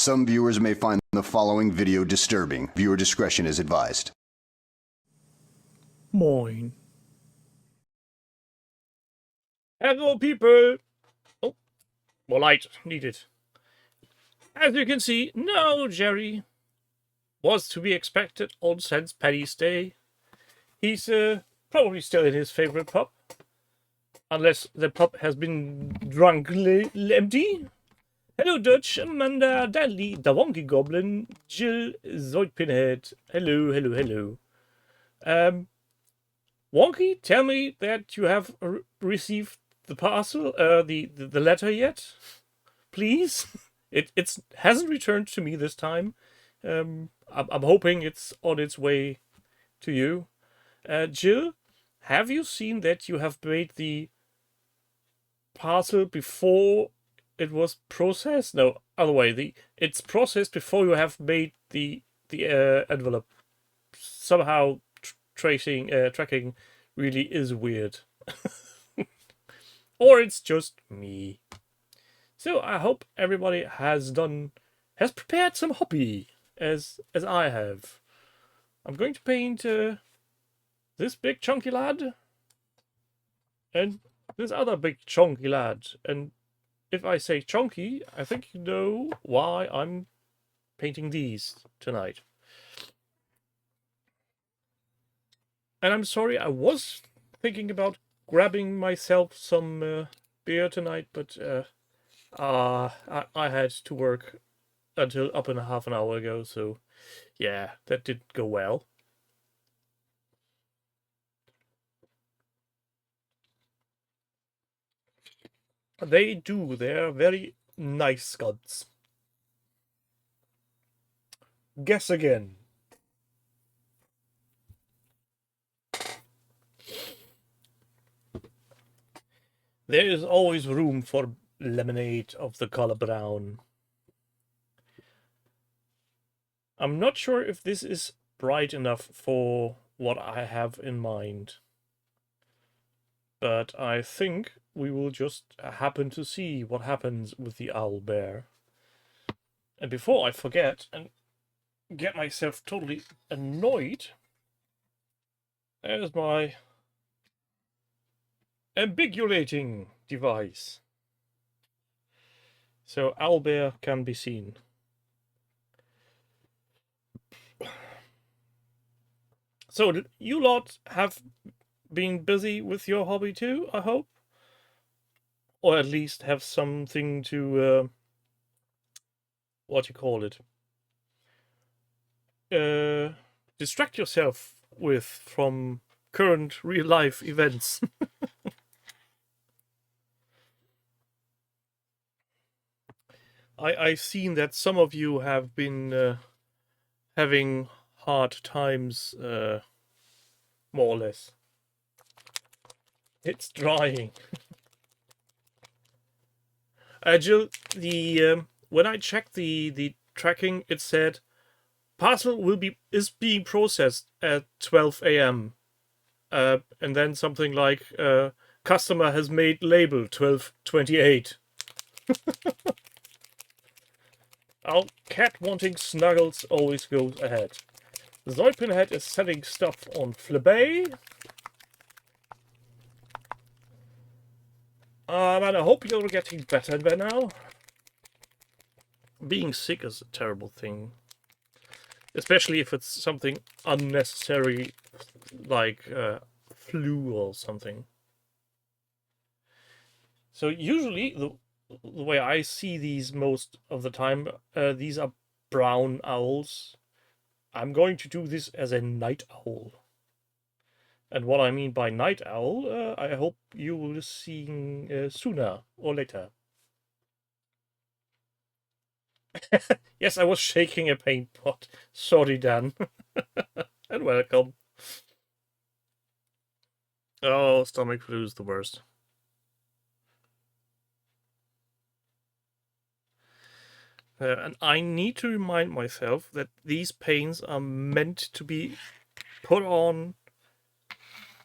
Some viewers may find the following video disturbing. Viewer discretion is advised. Moin. Hello, people. Oh, more light needed. As you can see, no Jerry was to be expected on St. Paddy's Day. He's probably still in his favorite pub. Unless the pub has been drunk empty. Hello, Dutch, Amanda, Dudley, the Wonky Goblin, Jill, Zoid Pinhead. Hello, hello, hello. Wonky, tell me that you have received the parcel, the letter yet, please. It hasn't returned to me this time. I'm hoping it's on its way to you. Jill, have you seen that you have made the parcel before it was processed? No, other way. It's processed before you have made the envelope. Somehow tracking really is weird. Or it's just me. So I hope everybody has prepared some hobby as I have. I'm going to paint this big chunky lad and this other big chunky lad. And if I say chunky, I think you know why I'm painting these tonight. And I'm sorry, I was thinking about grabbing myself some beer tonight, but I had to work until up and a half an hour ago, so yeah, that didn't go well. They do, they're very nice scuds. Guess again. There is always room for lemonade of the color brown. I'm not sure if this is bright enough for what I have in mind. But I think we will just happen to see what happens with the owl bear. And before I forget and get myself totally annoyed, there's my ambiguating device. So owlbear can be seen. So you lot have been busy with your hobby too, I hope? Or at least have something to, what do you call it? Distract yourself with from current real-life events. I've seen that some of you have been having hard times, more or less. It's drying. Jill, when I checked the tracking, it said parcel is being processed at 12 a.m. And then something like customer has made label 12:28. Our cat wanting snuggles always goes ahead. The Zoidpinhead is selling stuff on Flabay. And I hope you're getting better by now. Being sick is a terrible thing. Especially if it's something unnecessary, like flu or something. So usually the way I see these most of the time, these are brown owls. I'm going to do this as a night owl. And what I mean by night owl, I hope you will see sooner or later. Yes, I was shaking a paint pot. Sorry, Dan. And welcome. Oh, stomach flu is the worst. And I need to remind myself that these paints are meant to be put on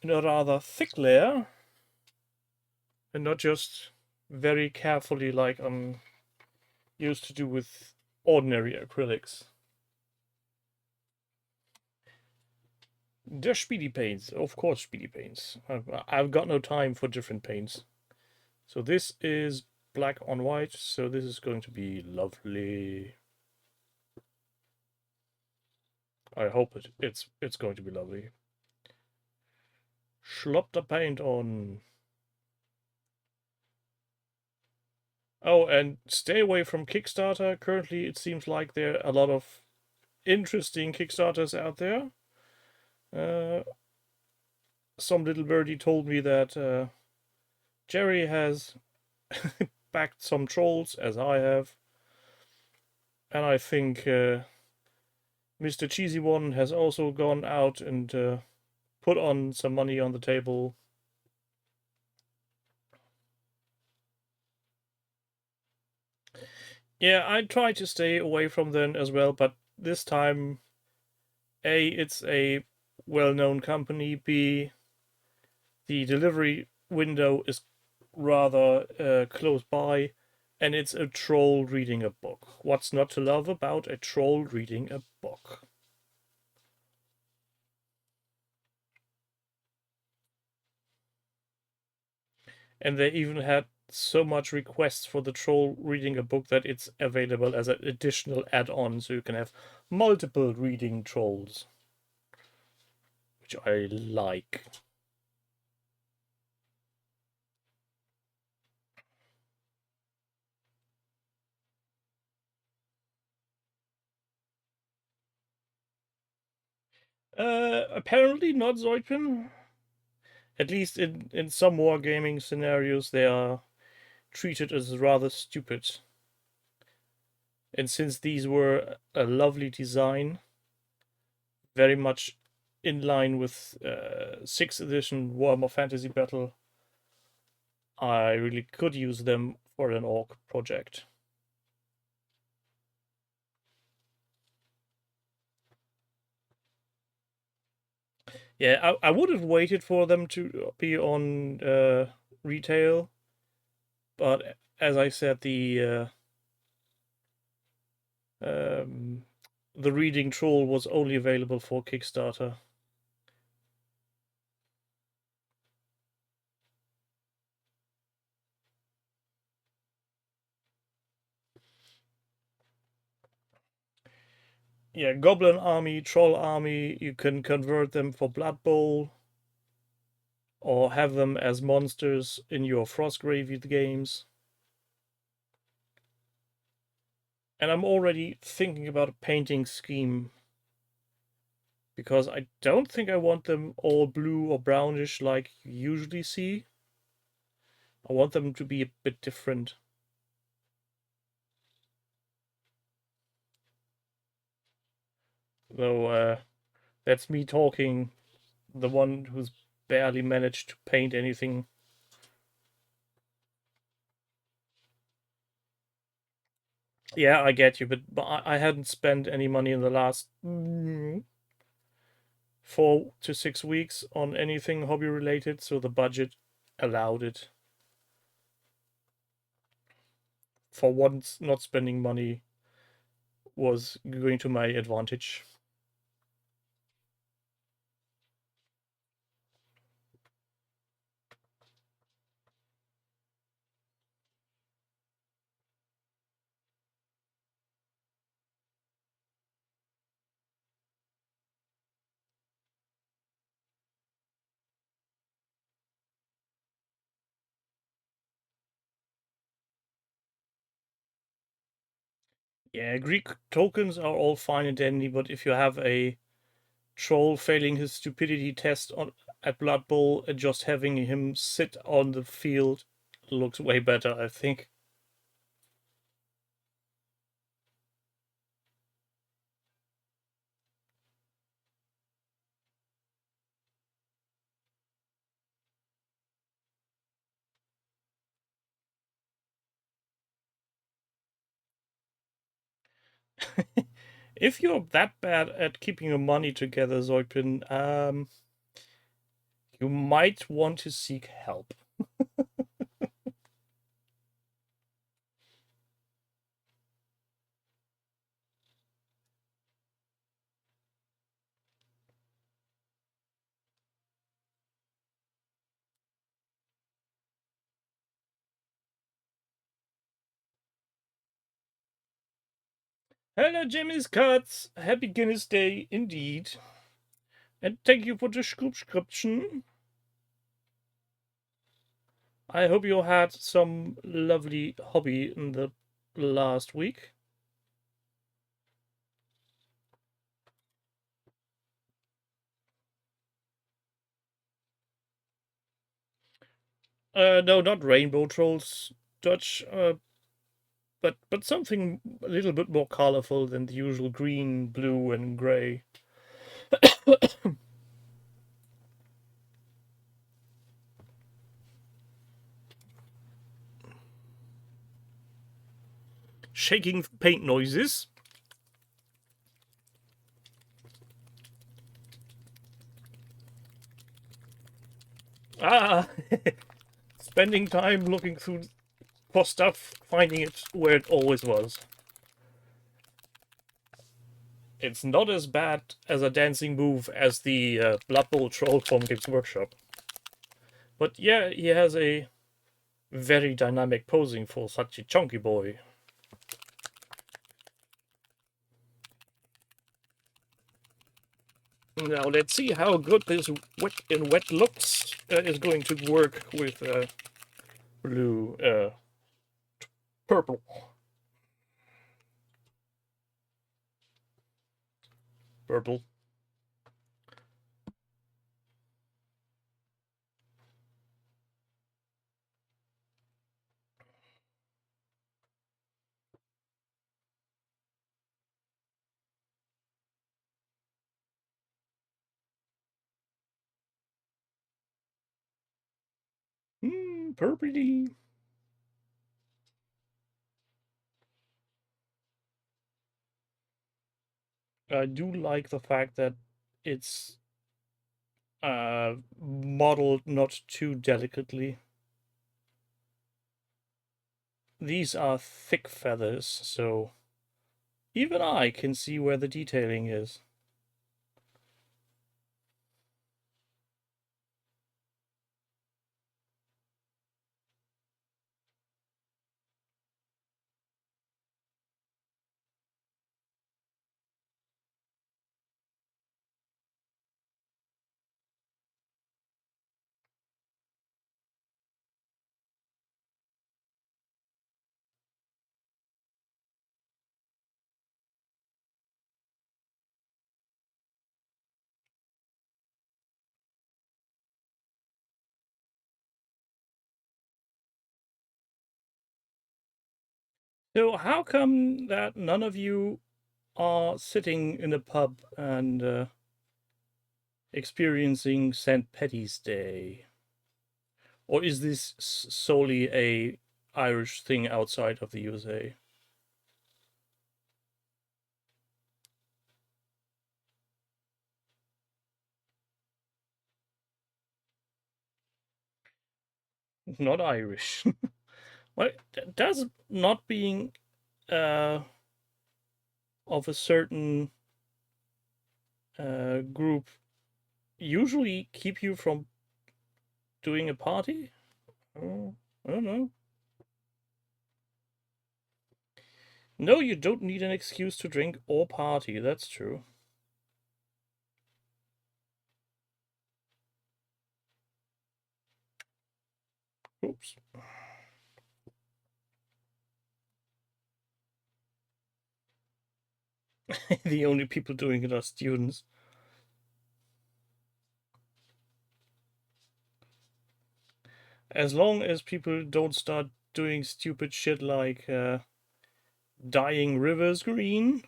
in a rather thick layer and not just very carefully like I'm used to do with ordinary acrylics. They're speedy paints, of course, speedy paints. I've got no time for different paints. So this is black on white, so this is going to be lovely. I hope it's going to be lovely. Slop the paint on. Oh, and stay away from Kickstarter. Currently, it seems like there are a lot of interesting Kickstarters out there. Some little birdie told me that Jerry has backed some trolls, as I have. And I think Mr. Cheesy One has also gone out and put on some money on the table. Yeah, I try to stay away from them as well, but this time, A, it's a well-known company, B, the delivery window is rather close by, and it's a troll reading a book. What's not to love about a troll reading a book? And they even had so much requests for the troll reading a book that it's available as an additional add-on, so you can have multiple reading trolls, which I like. Apparently not Zoidpin. At least in some wargaming scenarios, they are treated as rather stupid. And since these were a lovely design, very much in line with 6th edition Warhammer Fantasy Battle, I really could use them for an orc project. Yeah, I would have waited for them to be on retail, but as I said, the reading troll was only available for Kickstarter. Yeah, Goblin Army, Troll Army, you can convert them for Blood Bowl, or have them as monsters in your Frostgrave games. And I'm already thinking about a painting scheme, because I don't think I want them all blue or brownish like you usually see. I want them to be a bit different. Though that's me talking, the one who's barely managed to paint anything. Yeah, I get you, but I hadn't spent any money in the last 4 to 6 weeks on anything hobby related, so the budget allowed it. For once, not spending money was going to my advantage. Yeah, Greek tokens are all fine and dandy, but if you have a troll failing his stupidity test at Blood Bowl and just having him sit on the field looks way better, I think. If you're that bad at keeping your money together, Zoidpin, you might want to seek help. Hello, Jimmy's Cuts. Happy Guinness Day indeed. And thank you for the subscription. I hope you had some lovely hobby in the last week. No, not rainbow trolls, Dutch. But something a little bit more colorful than the usual green, blue, and gray. Shaking paint noises. Ah, spending time looking through for stuff, finding it where it always was. It's not as bad as a dancing move as the Blood Bowl troll from Games Workshop. But yeah, he has a very dynamic posing for such a chunky boy. Now let's see how good this wet in wet looks is going to work with blue, purple. Purple. Purpley. I do like the fact that it's modeled not too delicately. These are thick feathers, so even I can see where the detailing is. So how come that none of you are sitting in a pub and experiencing St. Paddy's Day? Or is this solely a Irish thing outside of the USA? Not Irish. Well, does not being uh, of a certain group usually keep you from doing a party? Oh, I don't know. No, you don't need an excuse to drink or party, that's true. Oops. The only people doing it are students. As long as people don't start doing stupid shit like dyeing rivers green.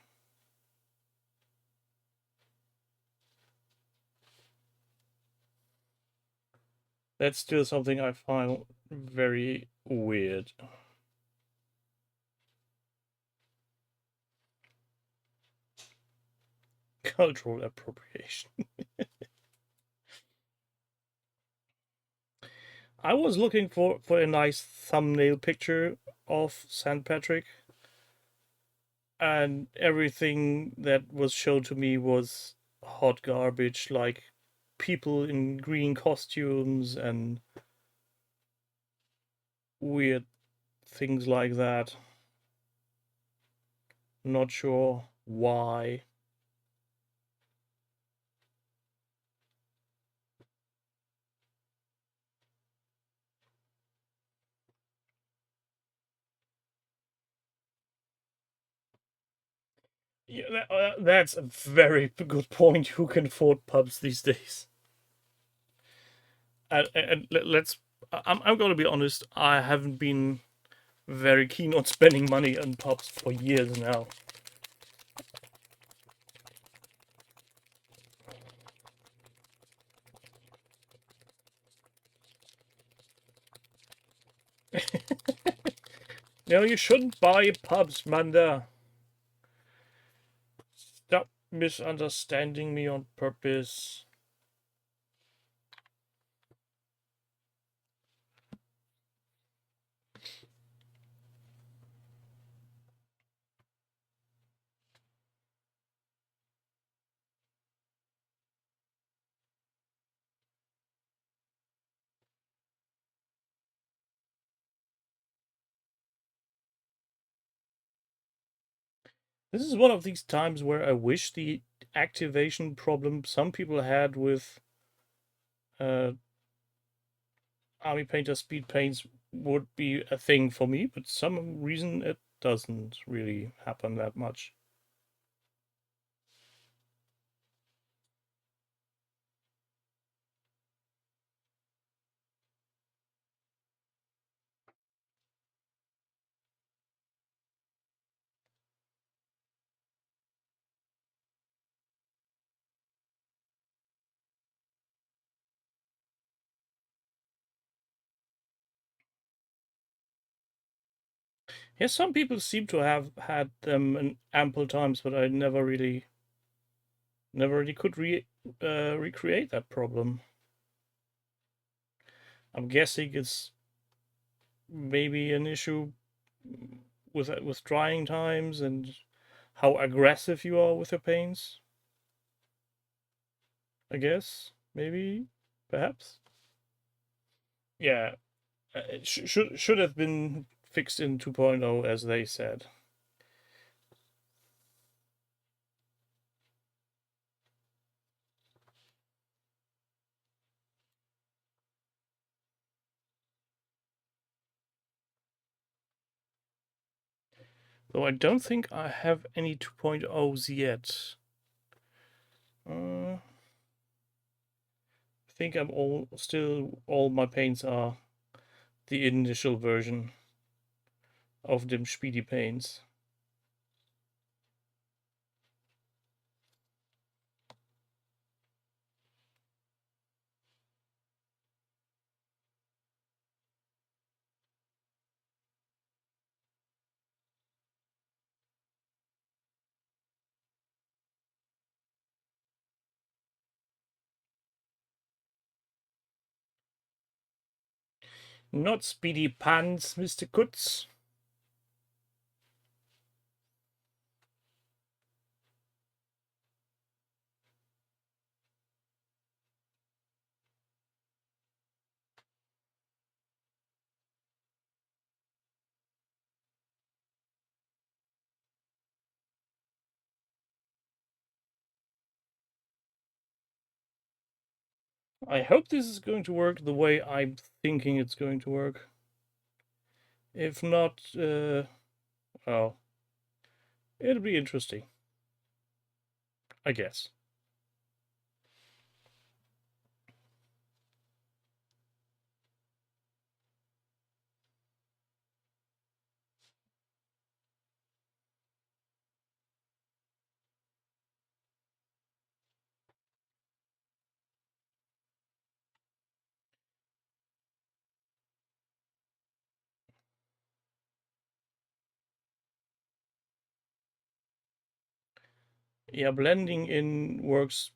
That's still something I find very weird. Cultural appropriation. I was looking for a nice thumbnail picture of St. Patrick, and everything that was shown to me was hot garbage, like people in green costumes and weird things like that. Not sure why. Yeah, that's a very good point. Who can afford pubs these days? And let's. I'm going to be honest. I haven't been very keen on spending money on pubs for years now. No, you shouldn't buy pubs, Manda. Stop misunderstanding me on purpose. This is one of these times where I wish the activation problem some people had with uh, Army Painter speed paints would be a thing for me, but some reason it doesn't really happen that much. Yeah, some people seem to have had them in ample times, but I never really could recreate that problem. I'm guessing it's maybe an issue with drying times and how aggressive you are with your paints. I guess maybe perhaps. Yeah, it should have been fixed in 2.0 as they said. Though I don't think I have any 2.0s yet. I think I'm all my paints are the initial version of them speedy paints. Not speedy pants, Mr. Kutz. I hope this is going to work the way I'm thinking it's going to work. If not, well, it'll be interesting. I guess. Yeah, blending in works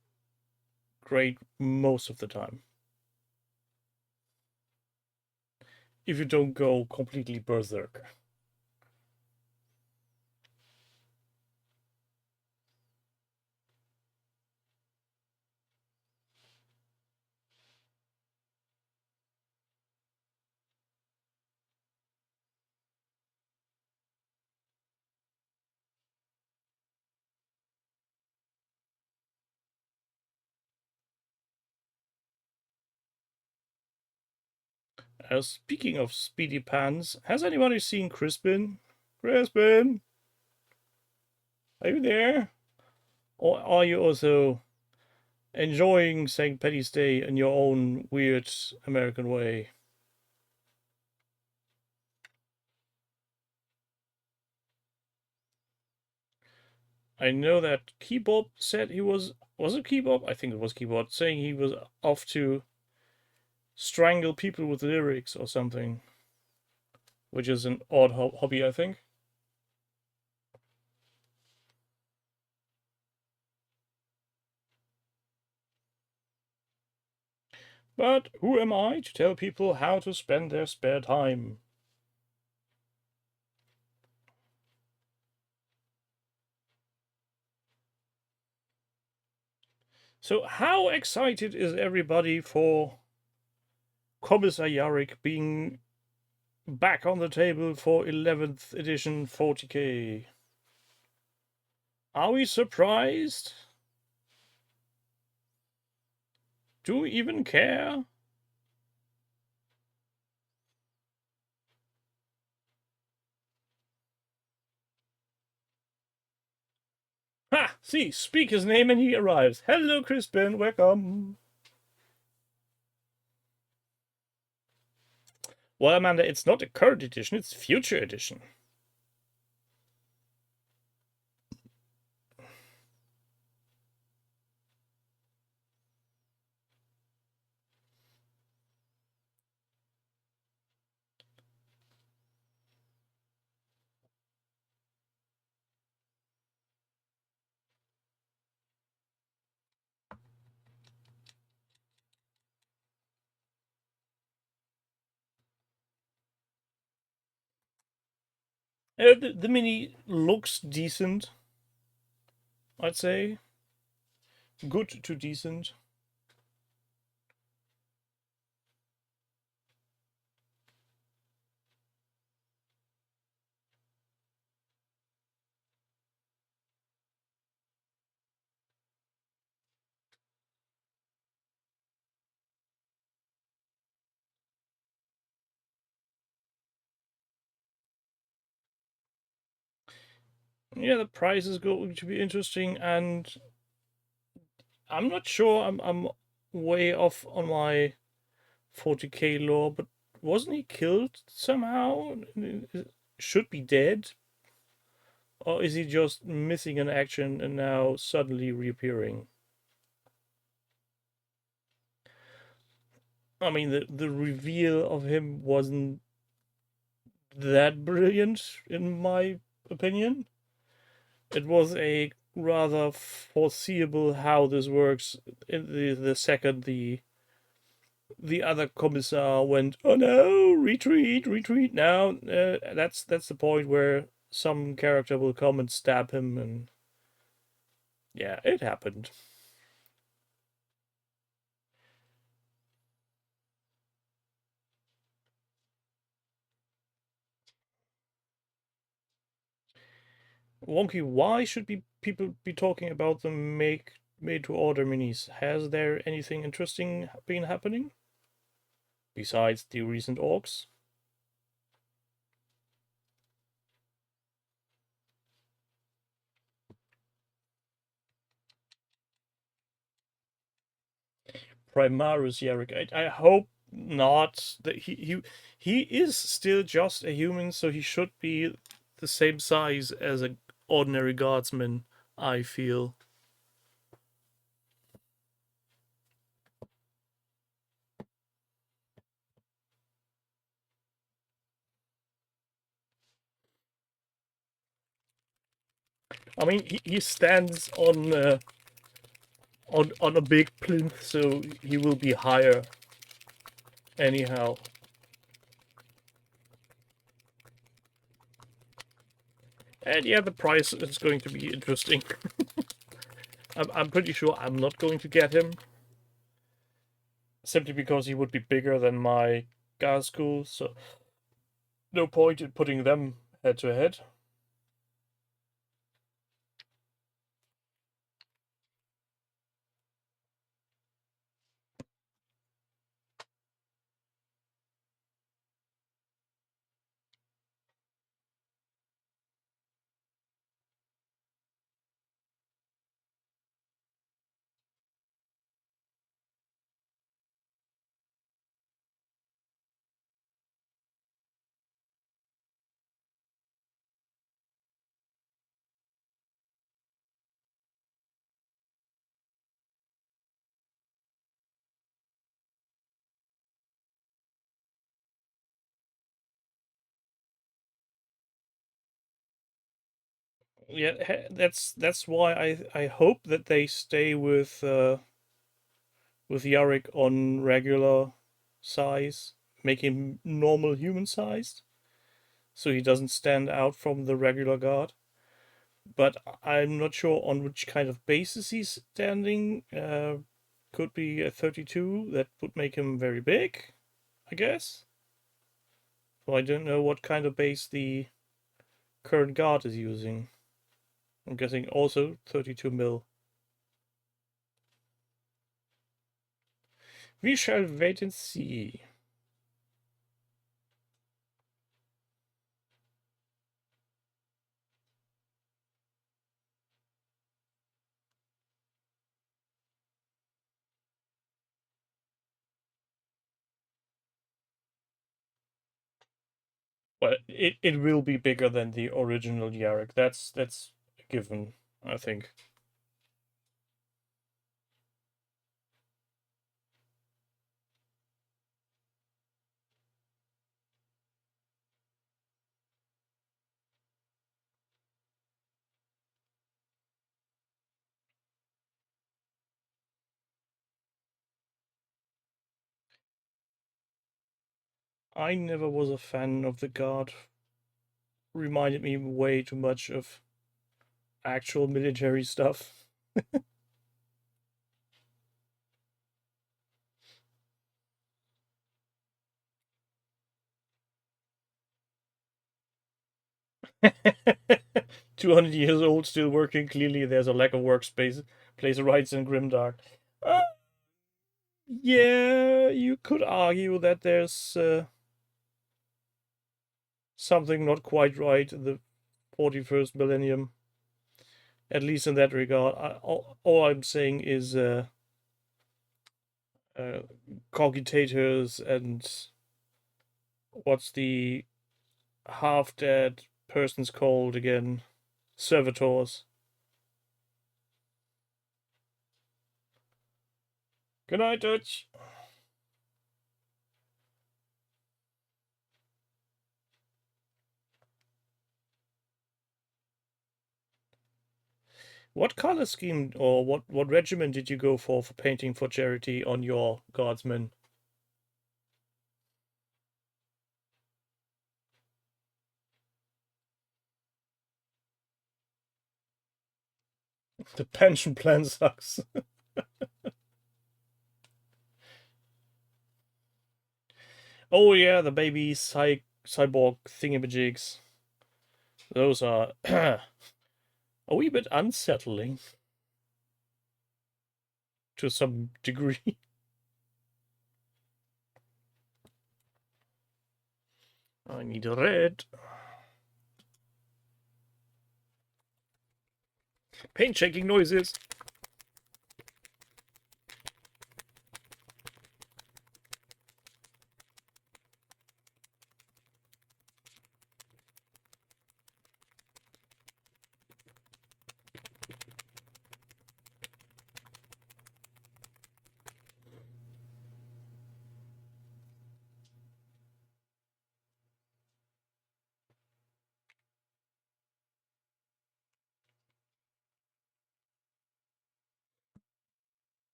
great most of the time. If you don't go completely berserk. Speaking of speedy pans, has anybody seen Crispin? Crispin, are you there? Or are you also enjoying St. Patty's Day in your own weird American way? I know that Keyboard said he was it Keyboard? I think it was Keyboard saying he was off to strangle people with lyrics or something, which is an odd hobby, I think. But who am I to tell people how to spend their spare time? So, how excited is everybody for Kommissar Yarrick being back on the table for 11th edition 40k? Are we surprised? Do we even care? Ha! See, speak his name and he arrives. Hello, Crispin, welcome. Well, Amanda, it's not a current edition, it's future edition. The mini looks decent, I'd say. Good to decent. Yeah, the price is going to be interesting, and I'm not sure. I'm way off on my 40k lore, but wasn't he killed somehow? Should be dead, or is he just missing in action and now suddenly reappearing? I mean, the reveal of him wasn't that brilliant, in my opinion. It was a rather foreseeable how this works. In the second the other commissar went, "Oh no, retreat, retreat!" Now that's the point where some character will come and stab him, and yeah, it happened. Wonky, why should be people be talking about the made to order minis? Has there anything interesting been happening besides the recent orcs? Primarus Yarrick. I hope not. That he is still just a human, so he should be the same size as an ordinary guardsman. I feel. I mean, he stands on a big plinth, so he will be higher anyhow. And yeah, the price is going to be interesting. I'm pretty sure I'm not going to get him. Simply because he would be bigger than my Gazgul, so no point in putting them head to head. Yeah, that's why I hope that they stay with Yarick on regular size, make him normal human sized, so he doesn't stand out from the regular guard. But I'm not sure on which kind of basis he's standing. Could be a 32. That would make him very big, I guess. So I don't know what kind of base the current guard is using. I'm guessing also 32 mil. We shall wait and see. Well, it will be bigger than the original Yarrick. That's a given, I think. I never was a fan of the guard. Reminded me way too much of actual military stuff. 200 years old, still working. Clearly, there's a lack of workspace, place rights in Grimdark. Uh, yeah, you could argue that there's something not quite right in the 41st millennium, at least in that regard. All I'm saying is cogitators and what's the half dead person's called again? Servitors. Good night, Dutch. What color scheme or what regiment did you go for painting for charity on your guardsmen? The pension plan sucks. Oh yeah, the baby cyborg thingamajigs. Those are a wee bit unsettling to some degree. I need a red. Paint shaking noises.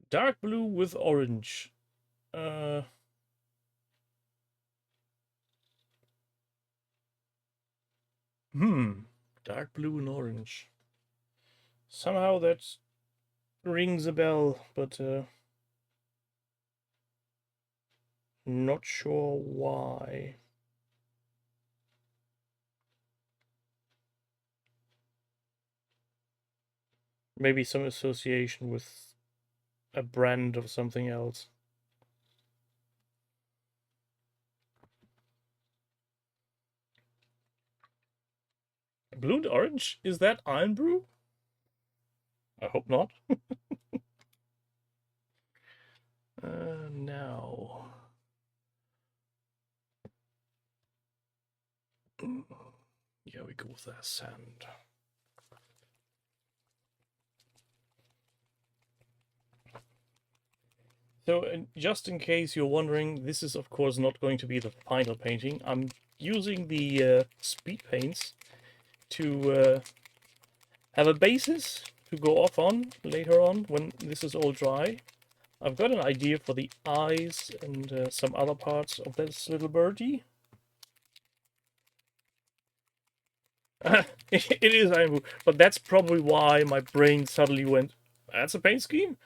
Dark blue with orange. Uh, Dark blue and orange. Somehow that rings a bell, but not sure why. Maybe some association with a brand of something else. Blue and orange? Is that Iron Brew? I hope not. Now. Yeah, we go with that sand. So, just in case you're wondering, this is of course not going to be the final painting. I'm using the speed paints to have a basis to go off on later on when this is all dry. I've got an idea for the eyes and some other parts of this little birdie. It is Iron, but that's probably why my brain suddenly went, that's a paint scheme?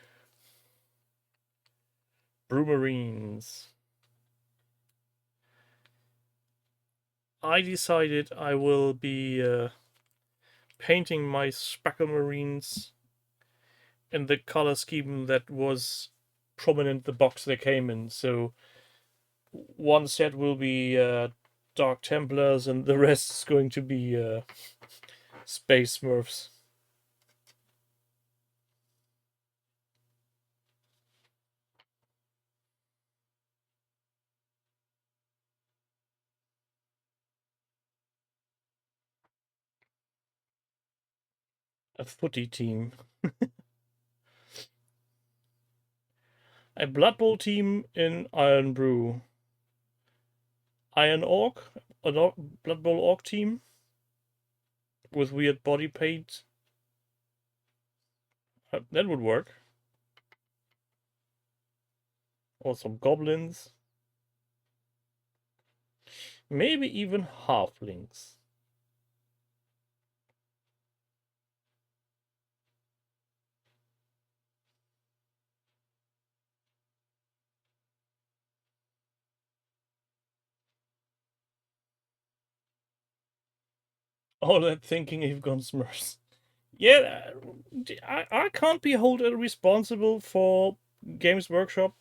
Brumarines. I decided I will be painting my Speckle Marines in the color scheme that was prominent the box they came in. So one set will be Dark Templars and the rest is going to be Space Smurfs. A footy team. A Blood Bowl team in Iron Brew. Iron Orc, a Blood Bowl Orc team with weird body paint. That would work. Or some goblins. Maybe even halflings. All that thinking you've gone Smurfs. Yeah, I can't be held responsible for Games Workshop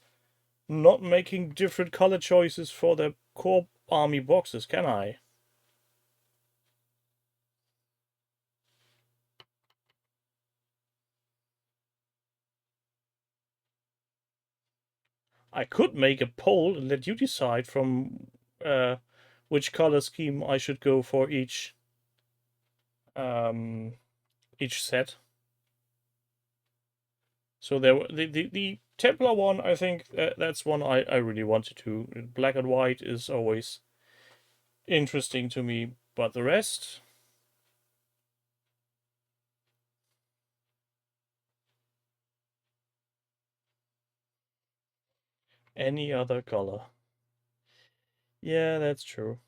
not making different color choices for their core army boxes, can I? I could make a poll and let you decide from which color scheme I should go for each set. So there, the Templar one, I think that's one I really wanted to. Black and white is always interesting to me, but the rest, any other color. Yeah, that's true.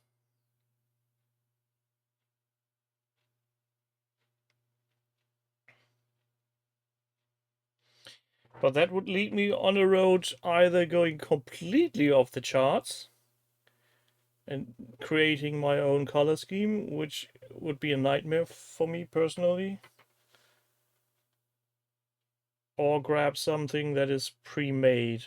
But that would lead me on a road either going completely off the charts and creating my own color scheme, which would be a nightmare for me personally, or grab something that is pre-made.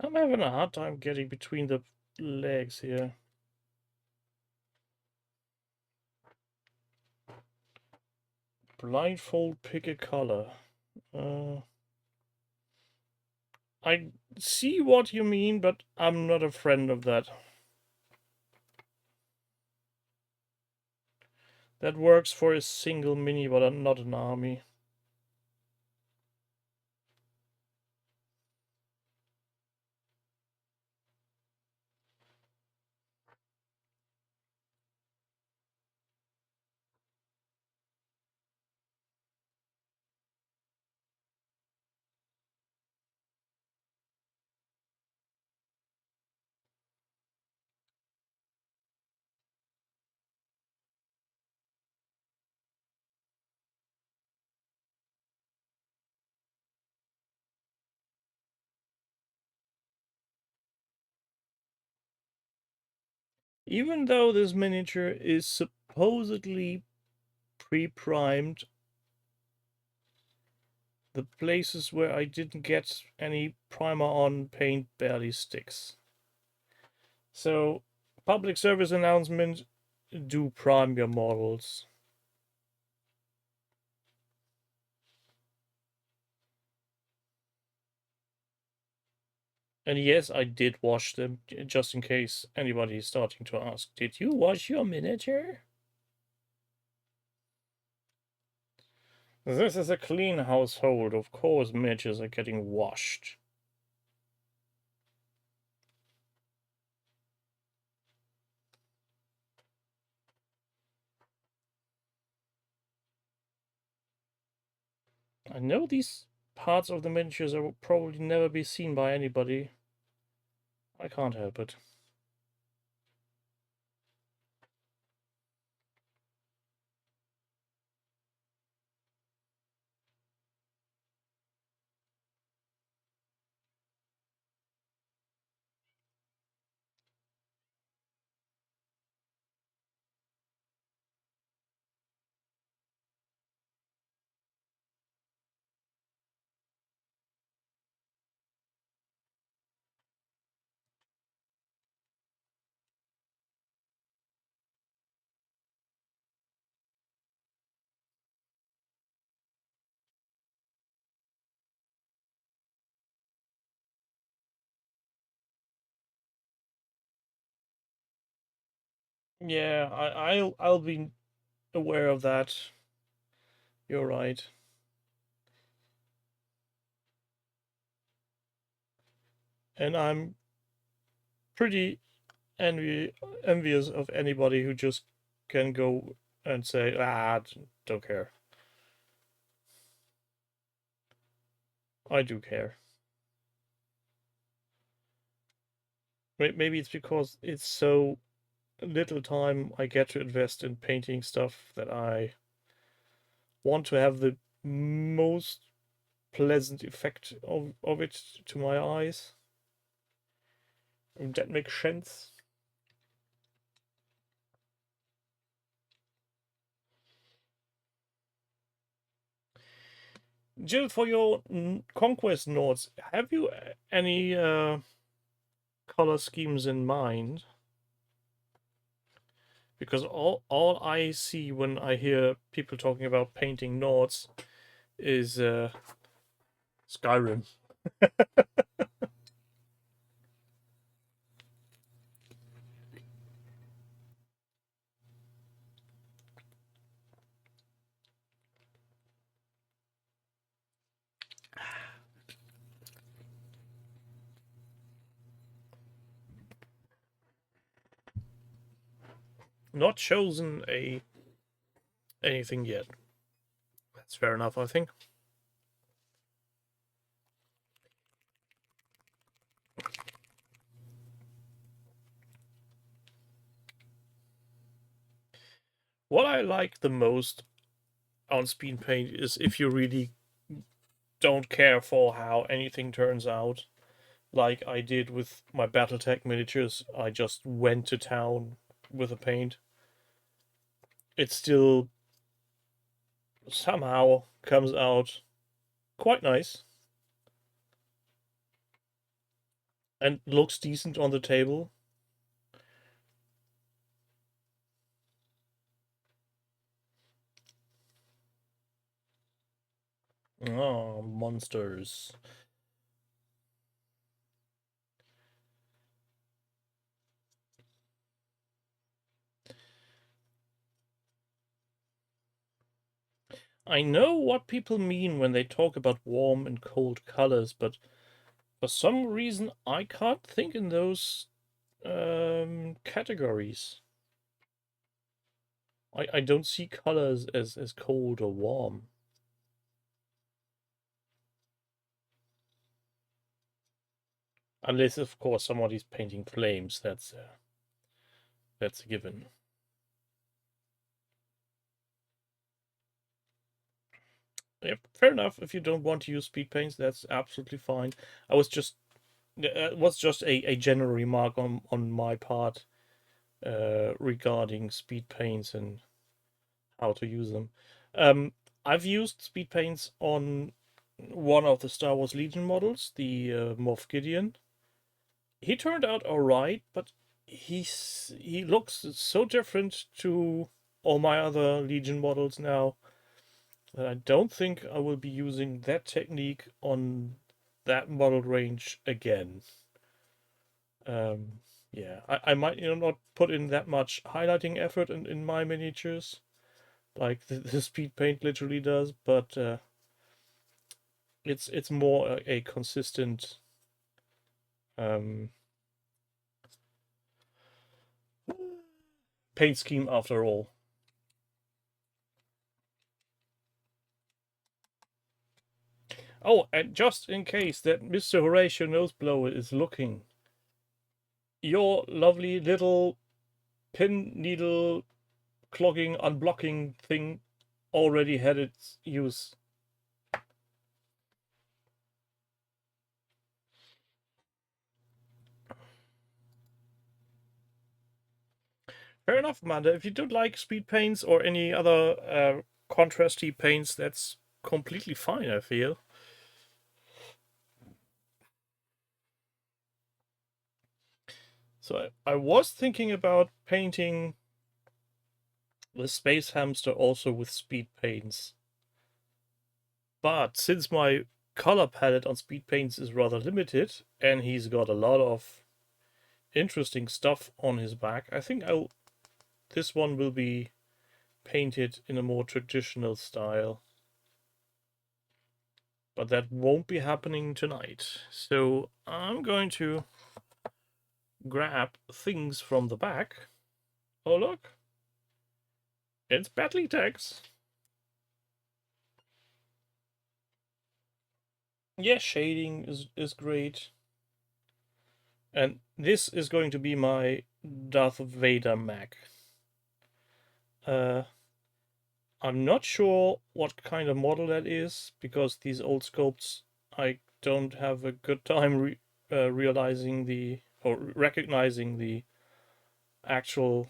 I'm having a hard time getting between the legs here. Blindfold, pick a color. I see what you mean, but I'm not a friend of that. That works for a single mini, but not an army. Even though this miniature is supposedly pre-primed, the places where I didn't get any primer on paint barely sticks. So, public service announcement, do prime your models. And yes, I did wash them, just in case anybody is starting to ask, did you wash your miniature? This is a clean household. Of course, miniatures are getting washed. I know these parts of the miniatures will probably never be seen by anybody. I can't help it. Yeah, I'll be aware of that. You're right. And I'm pretty envious of anybody who just can go and say, don't care. I do care. Maybe it's because it's so little time I get to invest in painting stuff that I want to have the most pleasant effect of it to my eyes. If that makes sense. Jill, for your conquest notes, have you any color schemes in mind? Because all I see when I hear people talking about painting Nords is Skyrim. Not chosen anything yet. That's fair enough, I think. What I like the most on speed paint is if you really don't care for how anything turns out. Like I did with my Battletech miniatures, I just went to town with a paint. It still somehow comes out quite nice and looks decent on the table. Oh, monsters. I know what people mean when they talk about warm and cold colors, but for some reason I can't think in those categories. I don't see colors as cold or warm. Unless, of course, somebody's painting flames. That's a given. Yeah, fair enough. If you don't want to use speed paints, that's absolutely fine. I was just was just a general remark on my part regarding speed paints and how to use them. I've used speed paints on one of the Star Wars Legion models, the Moff Gideon. He turned out alright, but he looks so different to all my other Legion models now that I don't think I will be using that technique on that model range again. Yeah, I might not put in that much highlighting effort in my miniatures, like the speed paint literally does, but it's more a consistent um, paint scheme after all. Oh, and just in case that Mr. Horatio Noseblower is looking, your lovely little pin needle clogging unblocking thing already had its use. Fair enough, Amanda. If you don't like speed paints or any other contrasty paints, that's completely fine, I feel. So I was thinking about painting the Space Hamster also with speed paints. But since my color palette on speed paints is rather limited, and he's got a lot of interesting stuff on his back, I think this one will be painted in a more traditional style. But that won't be happening tonight. So I'm going to grab things from the back. Oh, look. It's Battletex. Yeah, shading is great. And this is going to be my Darth Vader Mac. I'm not sure what kind of model that is, because these old sculpts, I don't have a good time realizing or recognizing the actual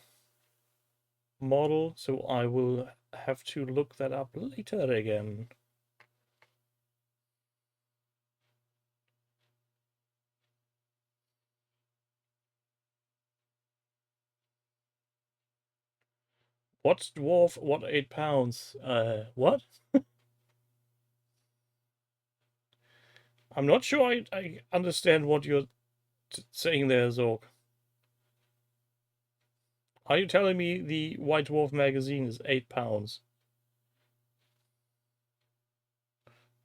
model, so I will have to look that up later again. What dwarf? What 8 pounds? What? I'm not sure I understand what you're saying there, Zorg. Are you telling me the White Dwarf magazine is 8 pounds?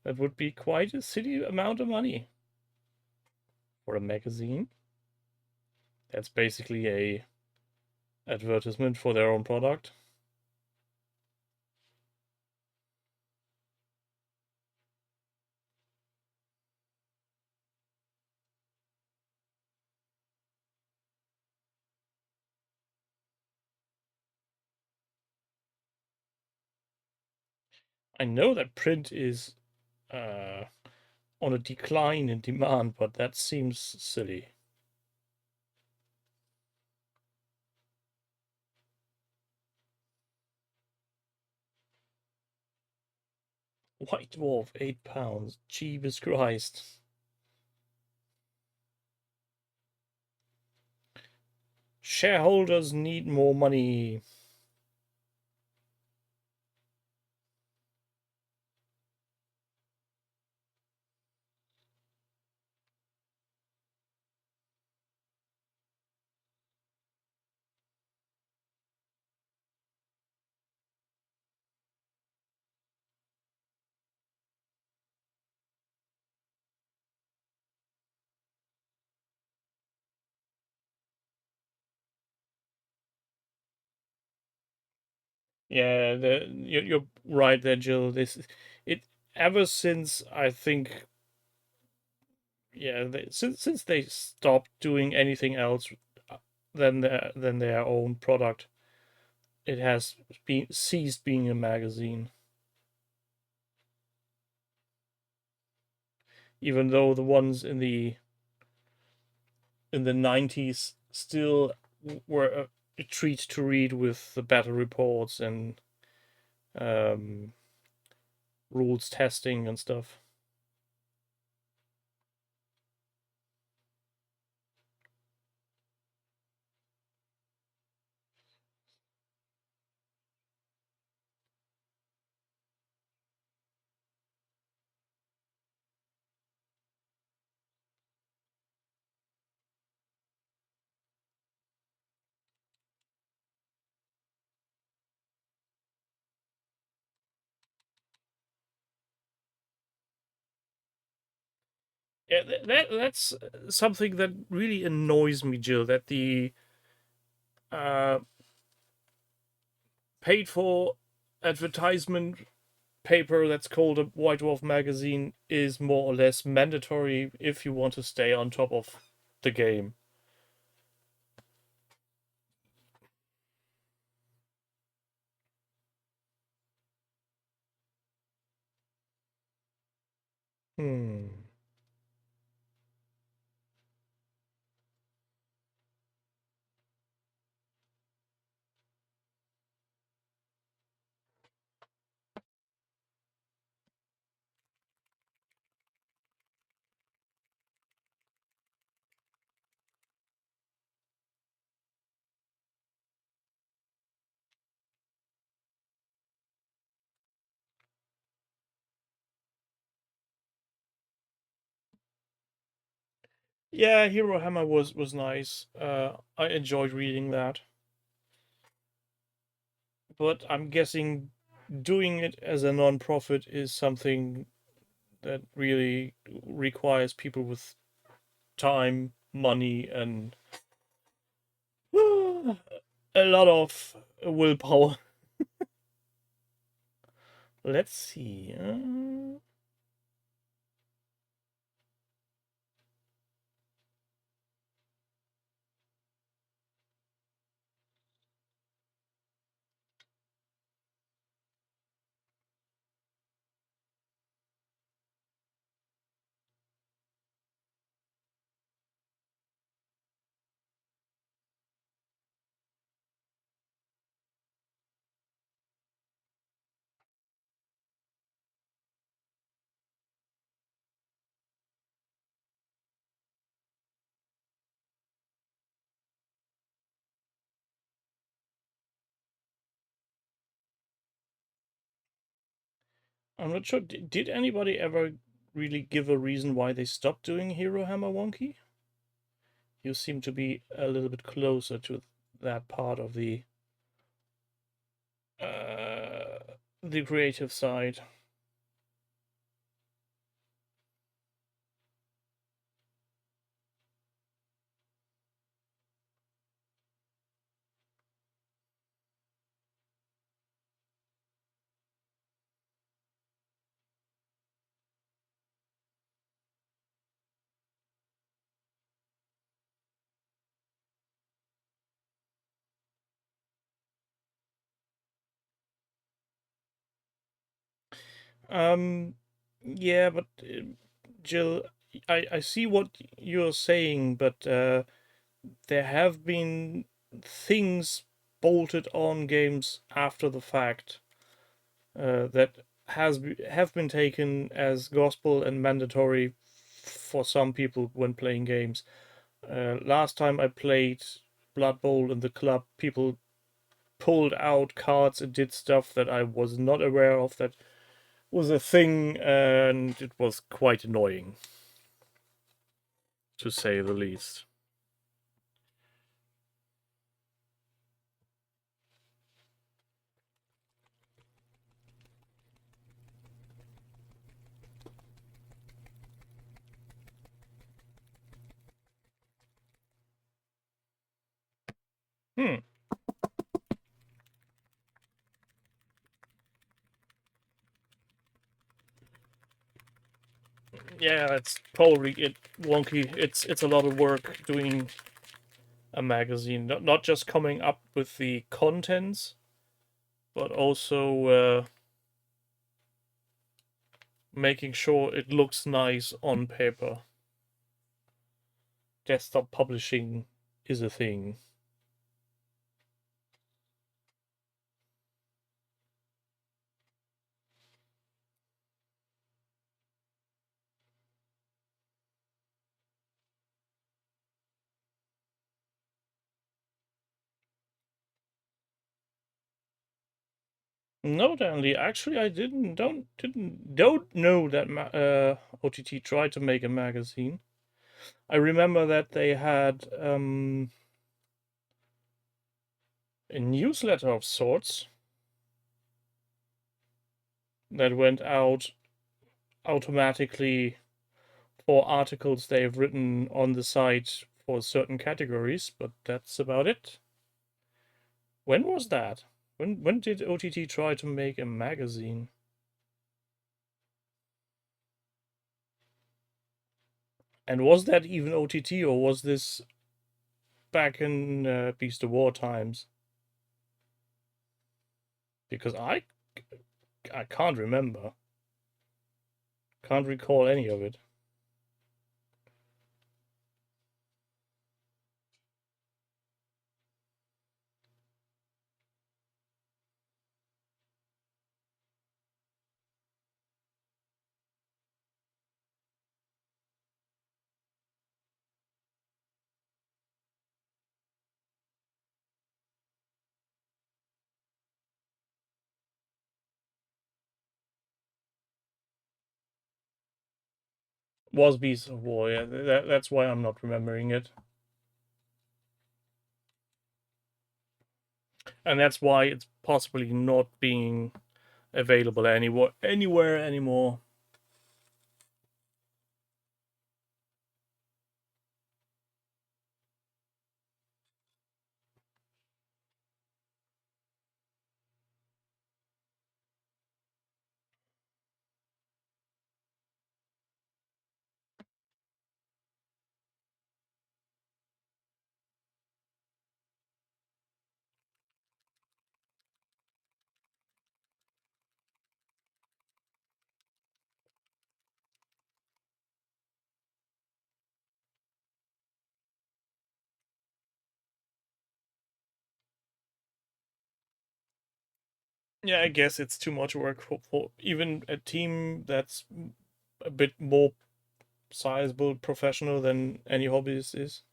That would be quite a silly amount of money for a magazine. That's basically a advertisement for their own product. I know that print is on a decline in demand, but that seems silly. White Dwarf, 8 pounds. Jesus Christ. Shareholders need more money. Yeah, you're right there, Jill. It ever since I think, yeah, since they stopped doing anything else than their own product, it has been ceased being a magazine. Even though the ones in the 90s still were a treat to read, with the battle reports and um, rules testing and stuff. Yeah, that's something that really annoys me, Jill. That the uh, paid for advertisement paper that's called a White Dwarf magazine is more or less mandatory if you want to stay on top of the game. Hmm. Yeah, Hero Hammer was nice. I enjoyed reading that, but I'm guessing doing it as a non-profit is something that really requires people with time, money, and a lot of willpower. Let's see. I'm not sure. Did anybody ever really give a reason why they stopped doing Hero Hammer Wonky? You seem to be a little bit closer to that part of the creative side. Um, yeah, but Jill, I see what you're saying, but there have been things bolted on games after the fact that have been taken as gospel and mandatory for some people when playing games. Last time I played Blood Bowl in the club, people pulled out cards and did stuff that I was not aware of that was a thing, and it was quite annoying, to say the least. Hmm. Yeah, it's probably it wonky. It's a lot of work doing a magazine, not just coming up with the contents, but also making sure it looks nice on paper. Desktop publishing is a thing. No, Danley. Actually, I don't know that OTT tried to make a magazine. I remember that they had a newsletter of sorts that went out automatically for articles they've written on the site for certain categories, but that's about it. When was that? When did OTT try to make a magazine? And was that even OTT, or was this back in Beast of War times? Because I can't remember. Can't recall any of it. Was Beast of War, yeah. That's why I'm not remembering it. And that's why it's possibly not being available anywhere anymore. Yeah, I guess it's too much work for even a team that's a bit more sizable, professional than any hobbyist is.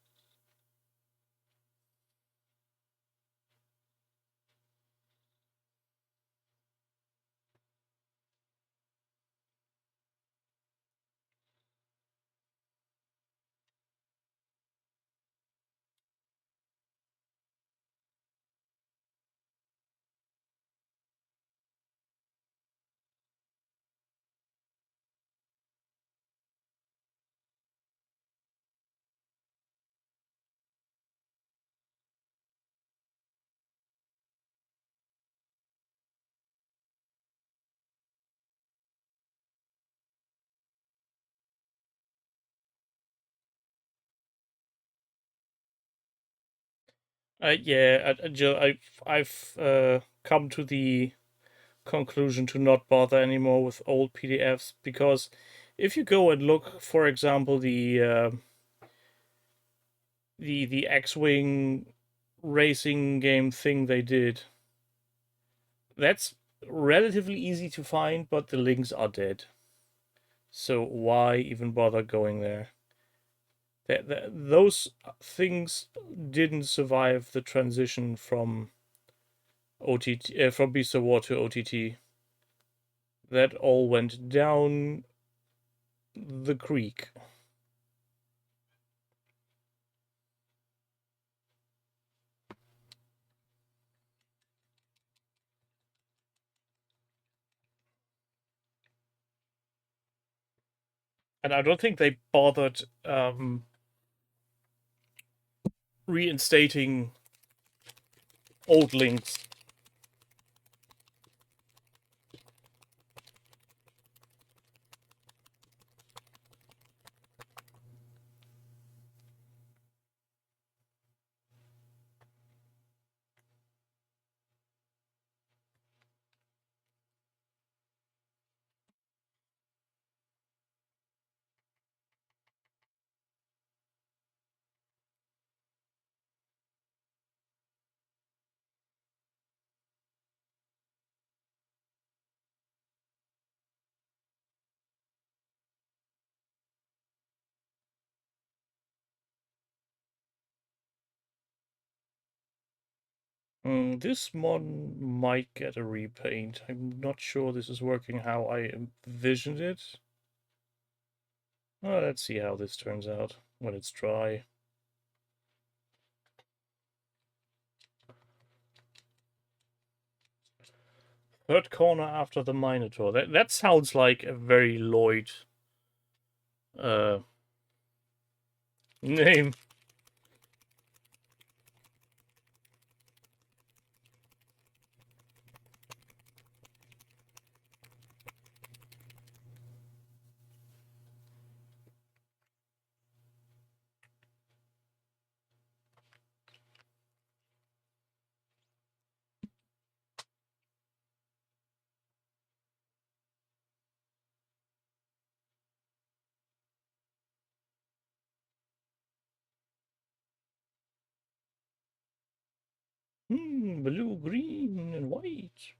Yeah, Jill, I've come to the conclusion to not bother anymore with old PDFs, because if you go and look, for example, the X-wing racing game thing they did, that's relatively easy to find, but the links are dead. So why even bother going there? Those things didn't survive the transition from OTT from Beast of War to OTT. That all went down the creek. And I don't think they bothered reinstating old links. This one might get a repaint. I'm not sure this is working how I envisioned it. Well, let's see how this turns out when it's dry. Third corner after the Minotaur. That sounds like a very Lloyd uh, name. Blue, green, and white.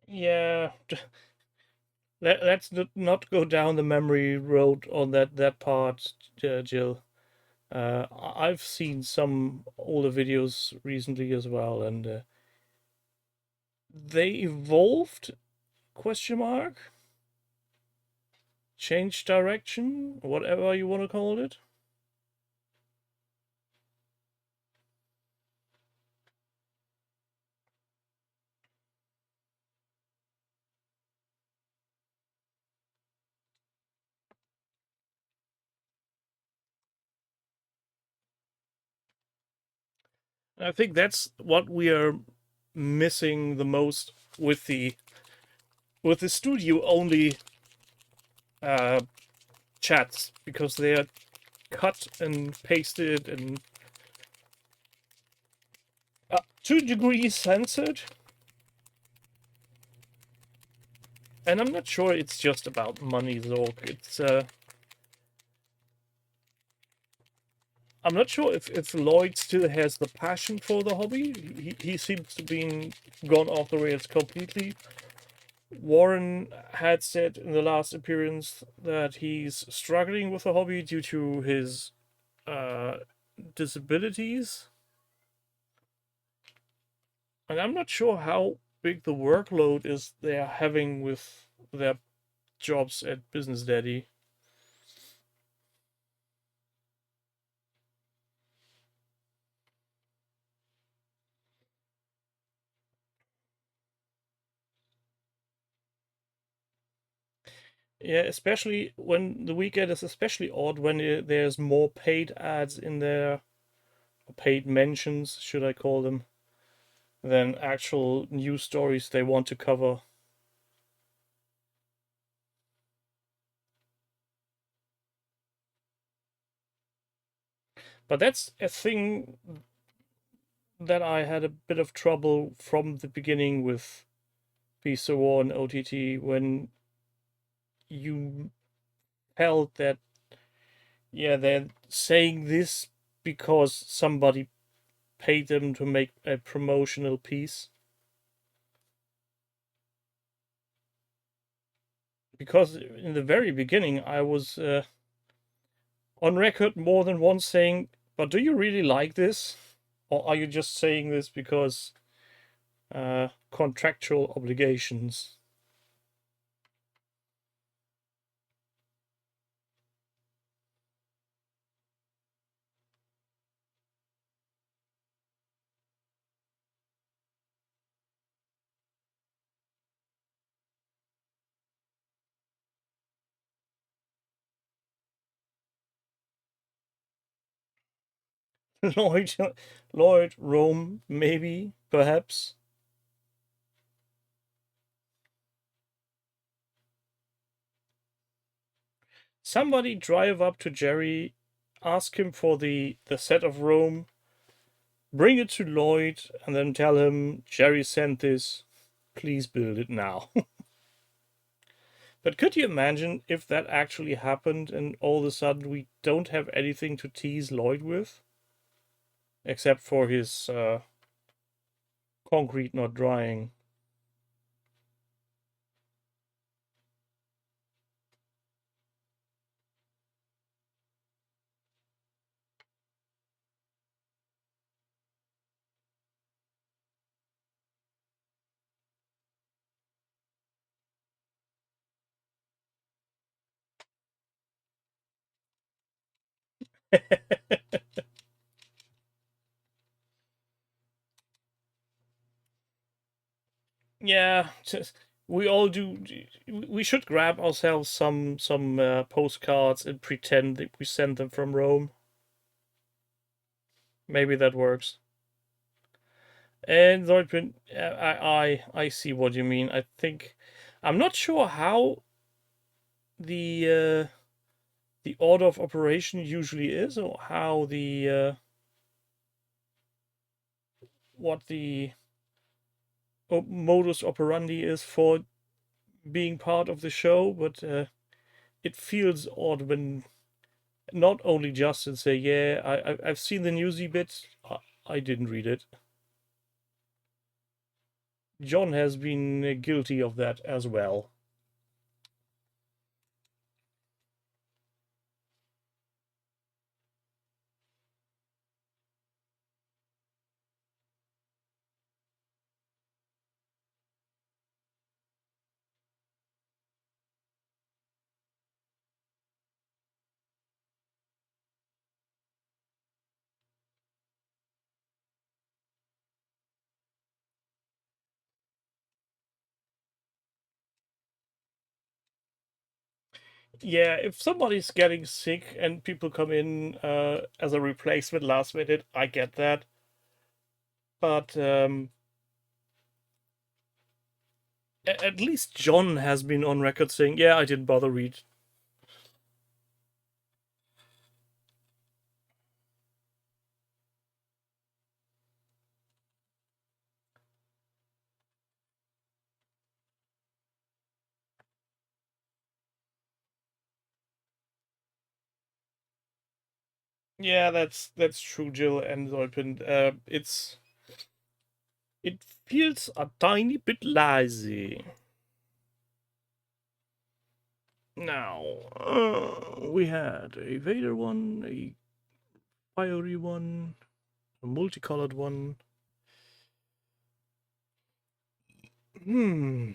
Yeah, let's not go down the memory road on that part, Jill. I've seen some older videos recently as well, and they evolved? Question mark? Changed direction? Whatever you want to call it. I think that's what we are missing the most with the studio only uh, chats, because they are cut and pasted and to a degree censored. And I'm not sure it's just about money, Zork. It's I'm not sure if Lloyd still has the passion for the hobby. He seems to be gone off the rails completely. Warren had said in the last appearance that he's struggling with the hobby due to his uh, disabilities. And I'm not sure how big the workload is they're having with their jobs at Business Daddy. Yeah, especially when the weekend is especially odd when there's more paid ads in there, or paid mentions, should I call them, than actual news stories they want to cover. But that's a thing that I had a bit of trouble from the beginning with Peace of War and OTT, when you felt that, yeah, they're saying this because somebody paid them to make a promotional piece. Because in the very beginning, I was on record more than once saying, but do you really like this? Or are you just saying this because contractual obligations? Lloyd, Lloyd, Rome, maybe, perhaps. Somebody drive up to Jerry, ask him for the set of Rome, bring it to Lloyd, and then tell him Jerry sent this. Please build it now. But could you imagine if that actually happened and all of a sudden we don't have anything to tease Lloyd with? Except for his concrete not drying. Yeah, we all do. We should grab ourselves some postcards and pretend that we sent them from Rome. Maybe that works. And Zoidpin, I see what you mean. I think I'm not sure how the the order of operation usually is, or how the what the modus operandi is for being part of the show, but it feels odd when not only Justin say, "Yeah, I've seen the newsy bit. I didn't read it." John has been guilty of that as well. Yeah, if somebody's getting sick and people come in as a replacement last minute, I get that. But at least John has been on record saying, "Yeah, I didn't bother read." Yeah, that's true, Jill and Zolpin. It feels a tiny bit lazy. Now, we had a Vader one, a fiery one, a multicolored one. Hmm.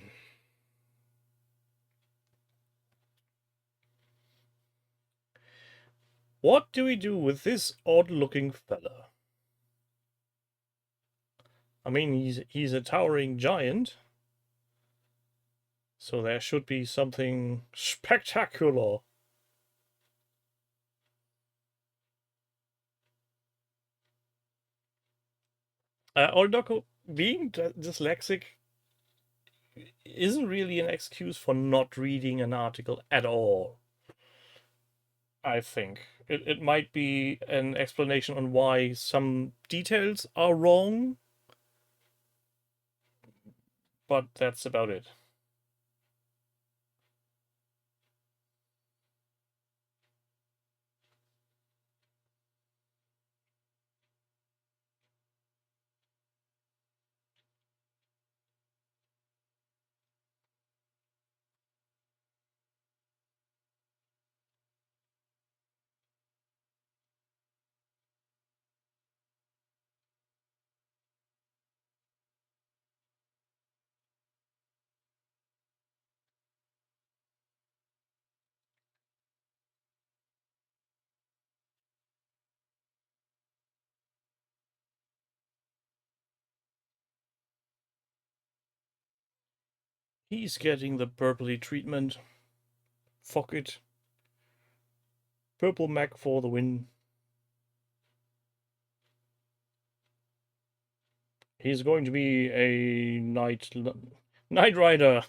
What do we do with this odd-looking fella? I mean, he's a towering giant, so there should be something spectacular. Although being dyslexic isn't really an excuse for not reading an article at all. I think it might be an explanation on why some details are wrong, but that's about it. He's getting the purpley treatment. Fuck it. Purple Mac for the win. He's going to be a night rider.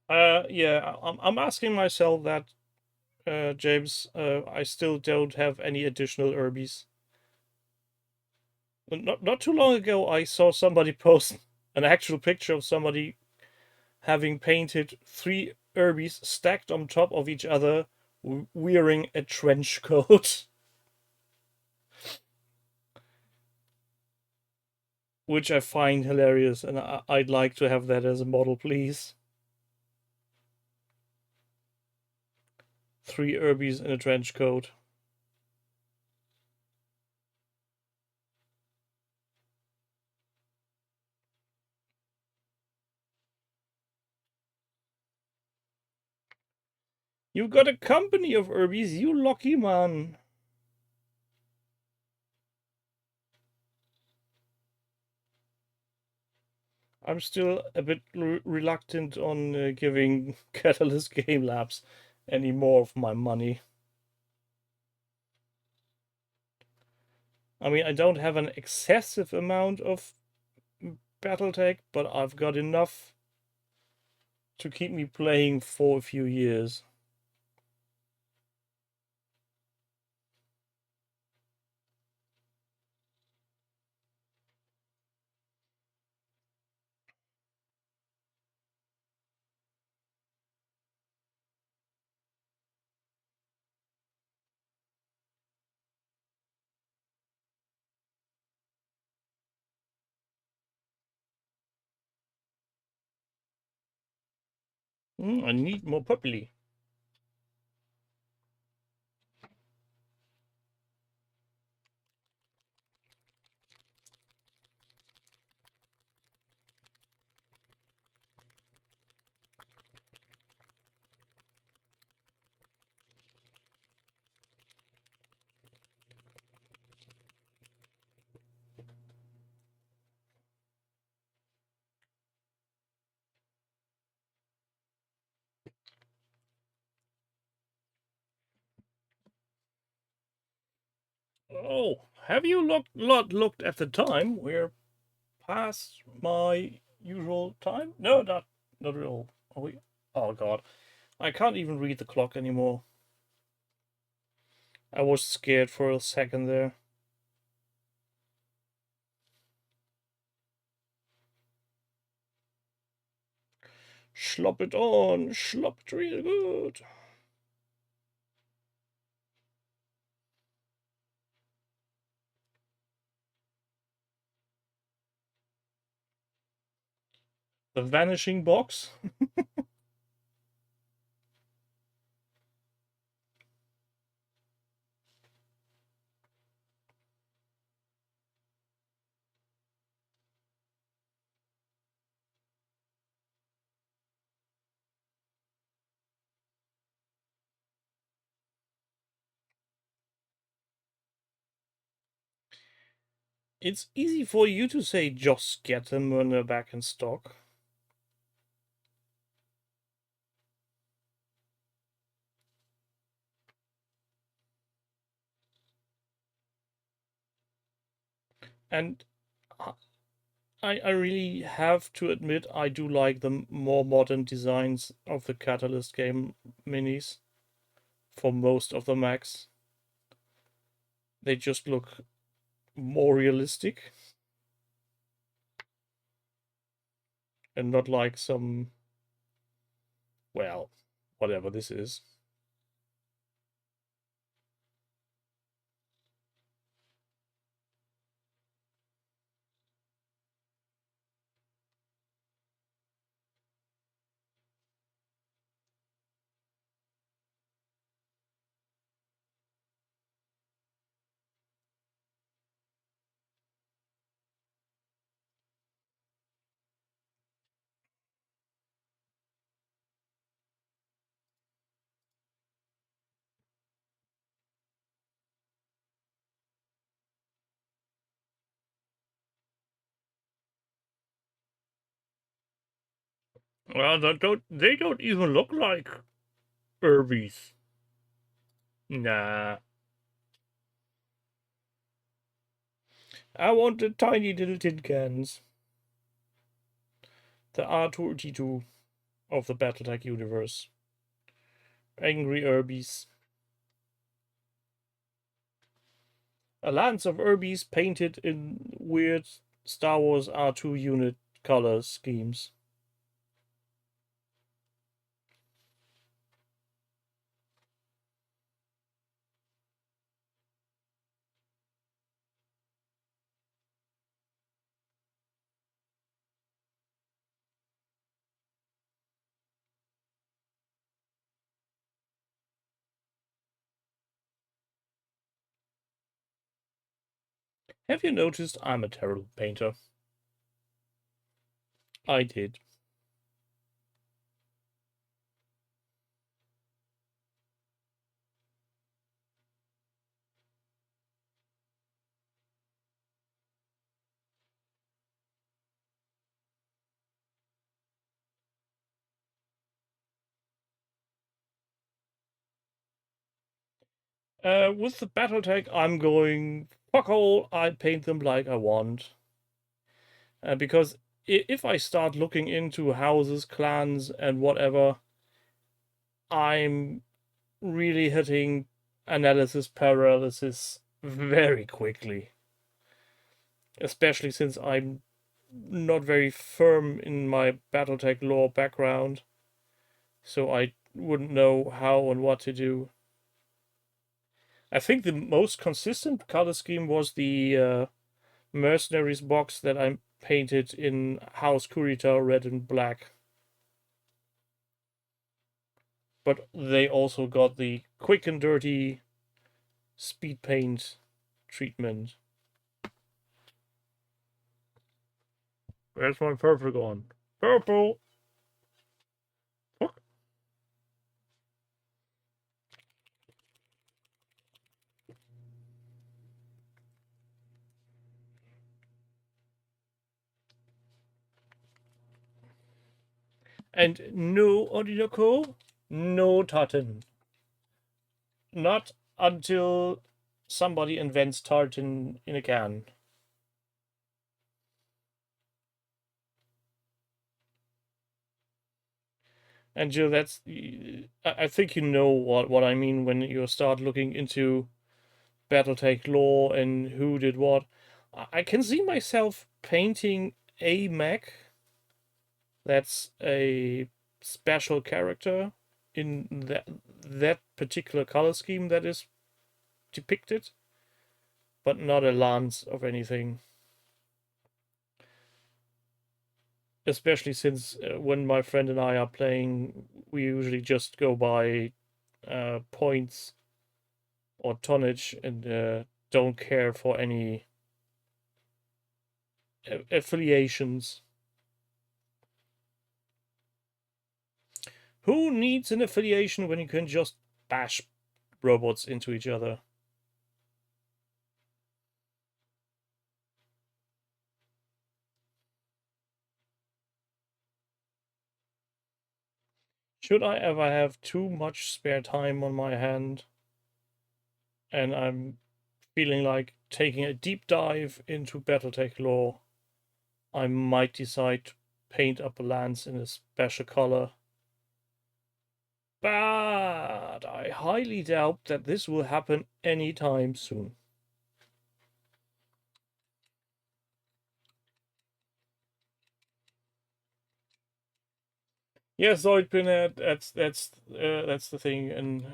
Yeah, I'm asking myself that, James. I still don't have any additional Urbies. Not too long ago, I saw somebody post an actual picture of somebody having painted 3 Urbies stacked on top of each other, wearing a trench coat. Which I find hilarious, and I'd like to have that as a model, please. 3 Urbies in a trench coat. You got a company of Urbies, you lucky man. I'm still a bit reluctant on giving Catalyst Game Labs any more of my money. I mean, I don't have an excessive amount of Battletech, but I've got enough to keep me playing for a few years. I need more puppy. Oh, have you looked at the time? We're past my usual time. No, not at all. Are we? Oh God, I can't even read the clock anymore. I was scared for a second there. Slop it on, slop it real good. The vanishing box. It's easy for you to say just get them when they're back in stock. And I really have to admit I do like the more modern designs of the Catalyst game minis for most of the Macs. They just look more realistic and not like some, well, whatever this is. Well, they don't even look like Urbies. Nah. I want the tiny little tin cans. The R32 of the Battletech universe. Angry Urbies. A lance of Urbies painted in weird Star Wars R2 unit color schemes. Have you noticed I'm a terrible painter? I did. With the Battletech, I'm going fuck all. I paint them like I want. Because if I start looking into houses, clans, and whatever, I'm really hitting analysis paralysis very quickly. Especially since I'm not very firm in my Battletech lore background. So I wouldn't know how and what to do. I think the most consistent color scheme was the Mercenaries box that I painted in House Kurita red and black. But they also got the quick and dirty speed paint treatment. Where's my purple gone? Purple! Fuck. And no Odinoko, no tartan. Not until somebody invents tartan in a can. And Jill, that's I think you know what I mean when you start looking into Battletech lore and who did what. I can see myself painting a mech that's a special character in that particular color scheme that is depicted, but not a lance of anything. Especially since when my friend and I are playing, we usually just go by points or tonnage and don't care for any affiliations. Who needs an affiliation when you can just bash robots into each other? Should I ever have too much spare time on my hand and I'm feeling like taking a deep dive into Battletech lore, I might decide to paint up a lance in a special color. But I highly doubt that this will happen anytime soon. Yes, Zoidpin, that's the thing. And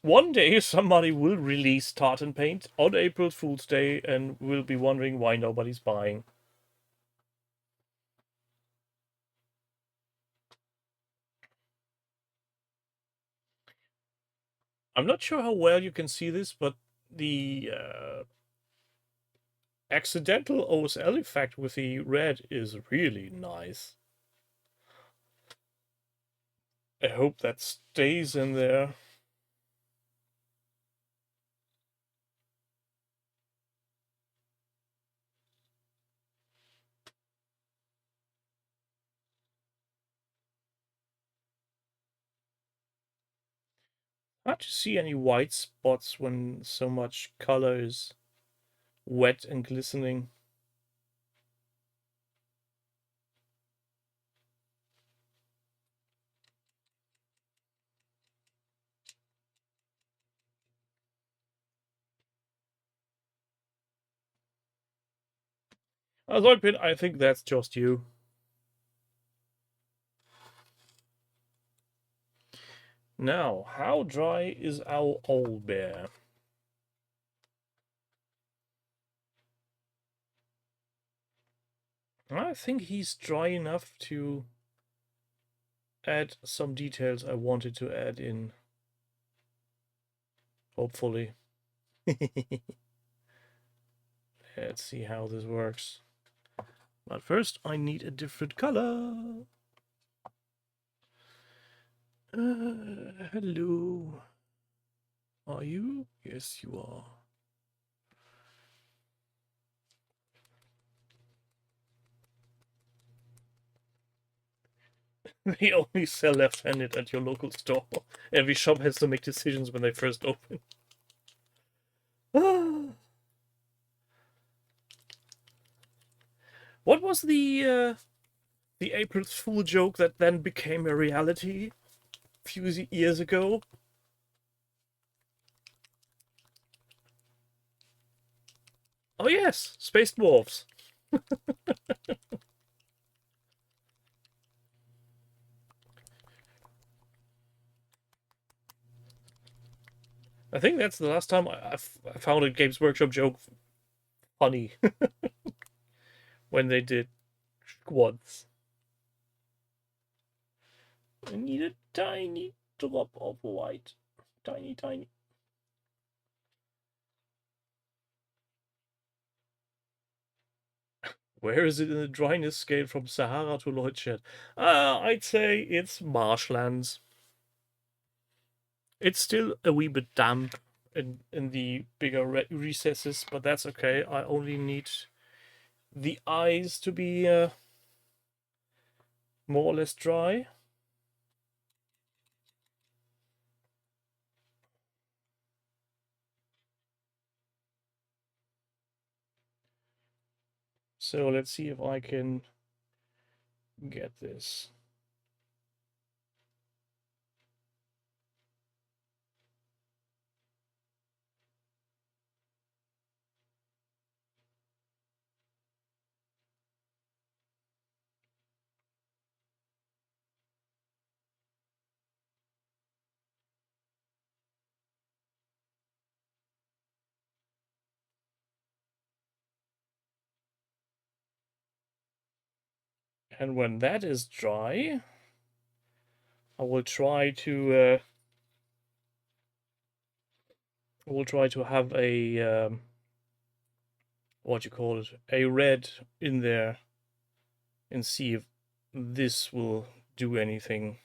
one day somebody will release tartan paint on April Fool's Day and will be wondering why nobody's buying. I'm not sure how well you can see this, but the accidental OSL effect with the red is really nice. I hope that stays in there. Hard to see any white spots when so much color is wet and glistening. Zoidpin, I think that's just you. Now, how dry is our old bear? I think he's dry enough to add some details I wanted to add in. Hopefully. Let's see how this works. But first, I need a different color. Hello. Are you? Yes, you are. They only sell left-handed at your local store. Every shop has to make decisions when they first open. was the April Fool joke that then became a reality a few years ago? Oh yes, space dwarves. I think that's the last time I found a Games Workshop joke funny. When they did squads. I need a tiny drop of white. Tiny, tiny. Where is it in the dryness scale from Sahara to Leutshed? I'd say it's marshlands. It's still a wee bit damp in the bigger recesses, but that's okay. I only need the eyes to be more or less dry. So let's see if I can get this. And when that is dry, I will try to have a what you call it, a red in there, and see if this will do anything.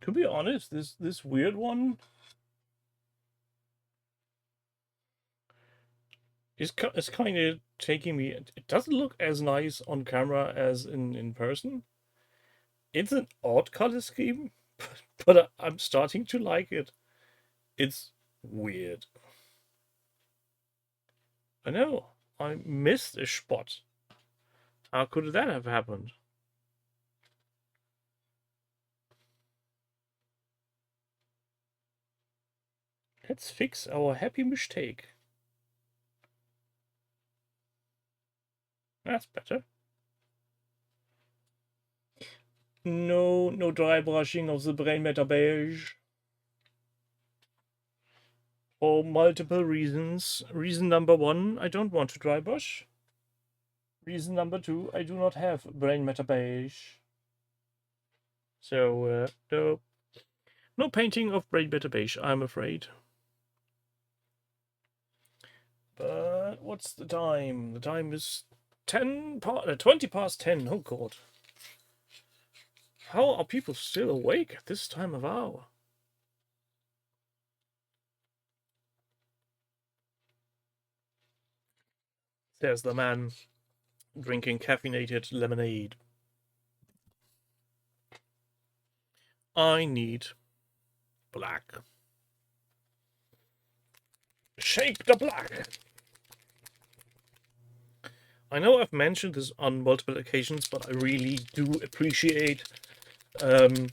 To be honest, this weird one is kind of taking me. It doesn't look as nice on camera as in person. It's an odd color scheme, but I'm starting to like it. It's weird. I know. I missed a spot. How could that have happened? Let's fix our happy mistake. That's better. No dry brushing of the brain matter beige. For multiple reasons. Reason number one, I don't want to dry brush. Reason number two, I do not have brain matter beige. So, no painting of brain matter beige, I'm afraid. But what's the time? The time is 20 past 10. Oh god. How are people still awake at this time of hour? There's the man drinking caffeinated lemonade. I need black. Shake the black! I know I've mentioned this on multiple occasions, but I really do appreciate Army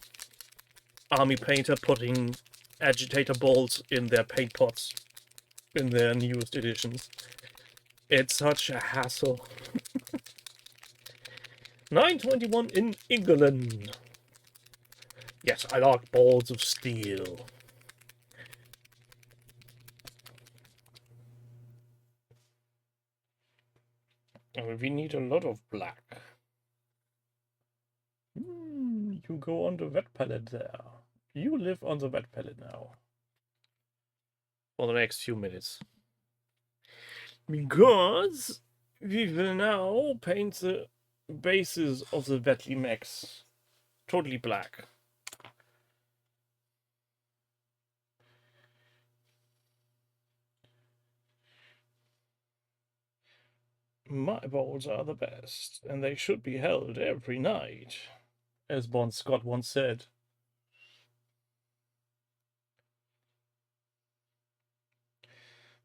Painter putting agitator balls in their paint pots in their newest editions. It's such a hassle. 921 in England. Yes, I like balls of steel. Oh, we need a lot of black. You go on the wet palette there. You live on the wet palette now. For the next few minutes. Because we will now paint the bases of the Wetly Max totally black. My balls are the best, and they should be held every night, as Bon Scott once said.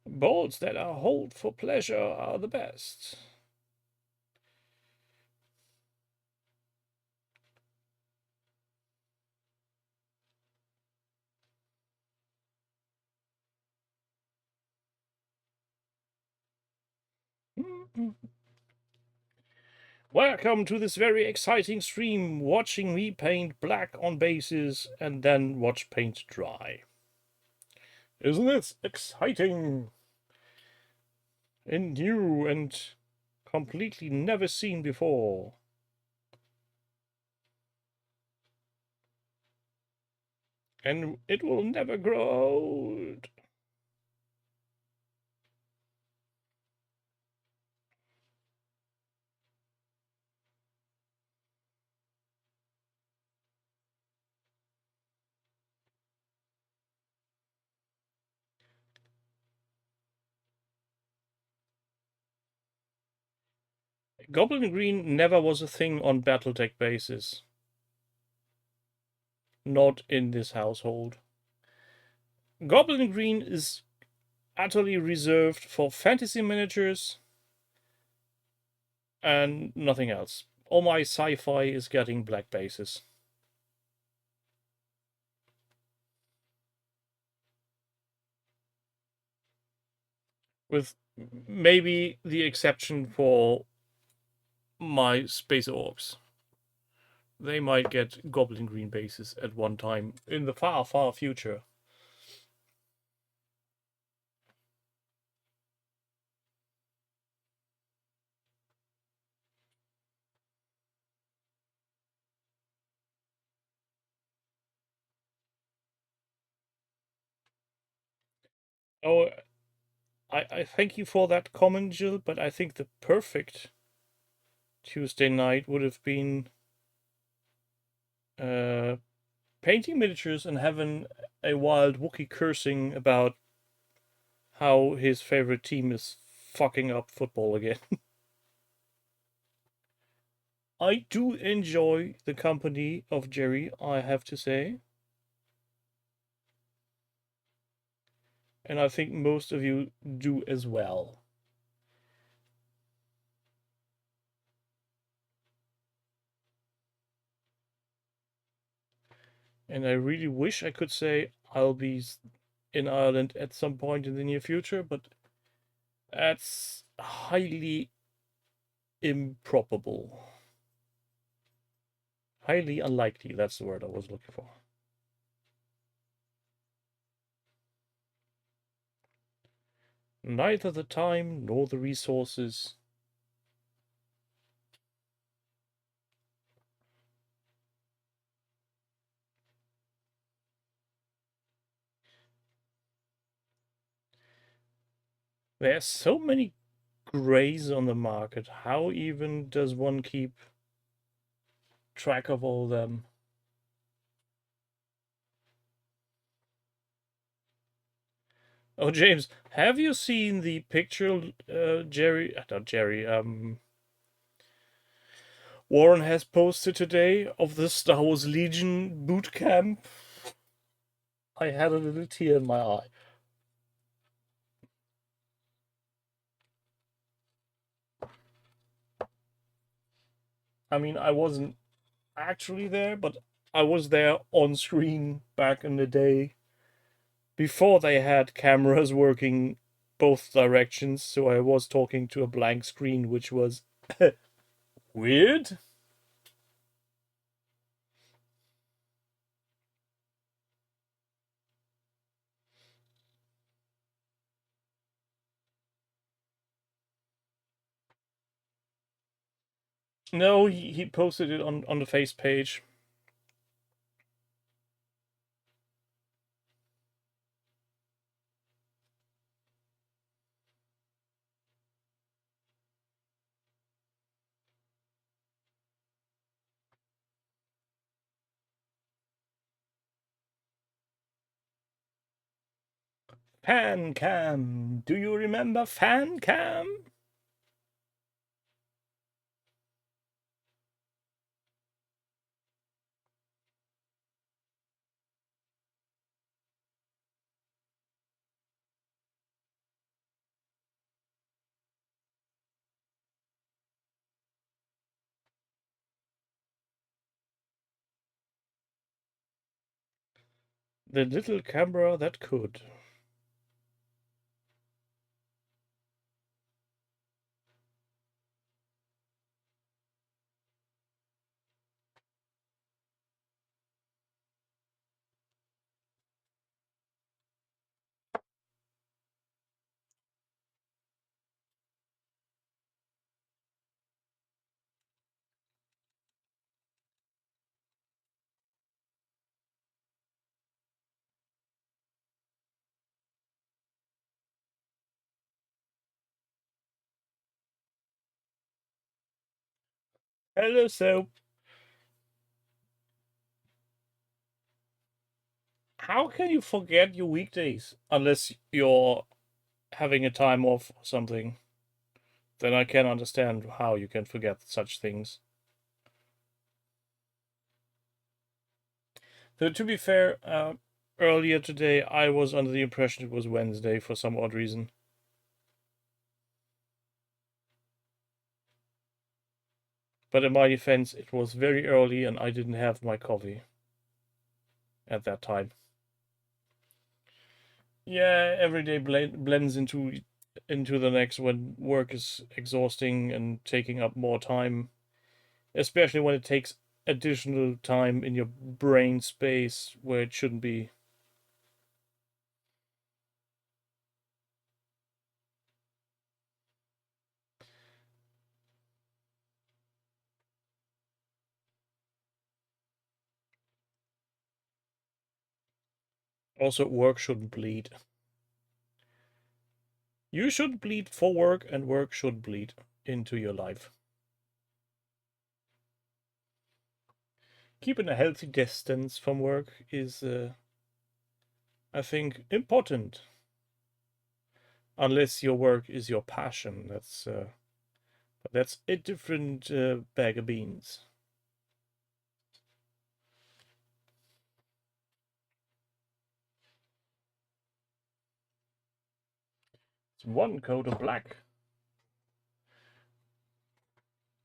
Balls that are held for pleasure are the best. Welcome to this very exciting stream, watching me paint black on bases and then watch paint dry. Isn't it exciting? And new and completely never seen before. And it will never grow old. Goblin Green never was a thing on Battletech bases. Not in this household. Goblin Green is utterly reserved for fantasy miniatures and nothing else. All my sci-fi is getting black bases. With maybe the exception for my space orcs. They might get goblin green bases at one time in the far, far future. Oh, I thank you for that comment, Jill, but I think the perfect Tuesday night would have been painting miniatures and having a wild Wookiee cursing about how his favorite team is fucking up football again. I do enjoy the company of Jerry, I have to say. And I think most of you do as well. And I really wish I could say I'll be in Ireland at some point in the near future, but that's highly improbable. Highly unlikely, that's the word I was looking for. Neither the time nor the resources. There are so many greys on the market. How even does one keep track of all them? Oh, James, have you seen the picture not Jerry, Warren has posted today of the Star Wars Legion boot camp? I had a little tear in my eye. I mean, I wasn't actually there, but I was there on screen back in the day before they had cameras working both directions, so I was talking to a blank screen, which was weird. No, he posted it on the face page. Fan cam. Do you remember fan cam? The little camera that could. Hello, Soap. How can you forget your weekdays unless you're having a time off or something? Then I can understand how you can forget such things. Though to be fair, earlier today I was under the impression it was Wednesday for some odd reason. But in my defense, it was very early and I didn't have my coffee at that time. Yeah, every day blends into the next when work is exhausting and taking up more time, especially when it takes additional time in your brain space where it shouldn't be. Also, work shouldn't bleed. You should bleed for work, and work should bleed into your life. Keeping a healthy distance from work is, I think, important. Unless your work is your passion, that's a different bag of beans. It's one coat of black.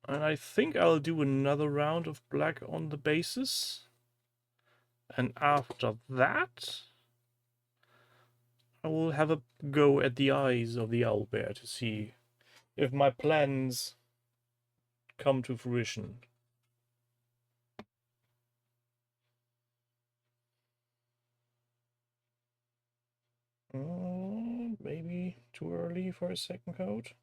And I think I'll do another round of black on the bases. And after that, I will have a go at the eyes of the owlbear to see if my plans come to fruition. Maybe too early for a second coat.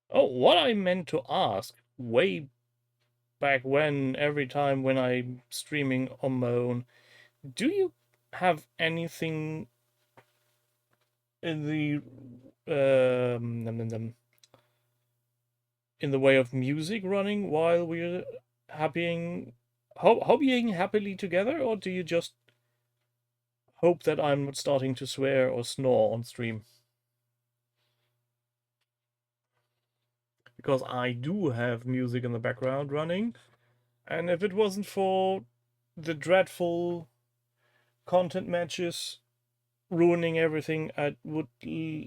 Oh, what I meant to ask way back when, every time when I'm streaming on my own, do you have anything in the in the way of music running while we're hobbying happily together, or do you just hope that I'm not starting to swear or snore on stream? Because I do have music in the background running, and if it wasn't for the dreadful content matches ruining everything, I would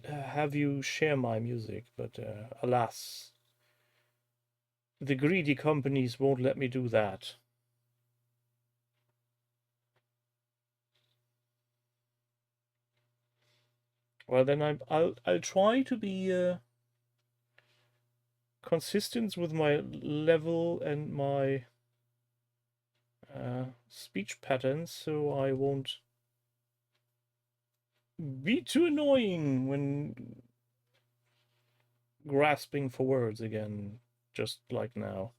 have you share my music, but alas, the greedy companies won't let me do that. Well, then I'll try to be consistent with my level and my speech patterns, so I won't be too annoying when grasping for words again, just like now.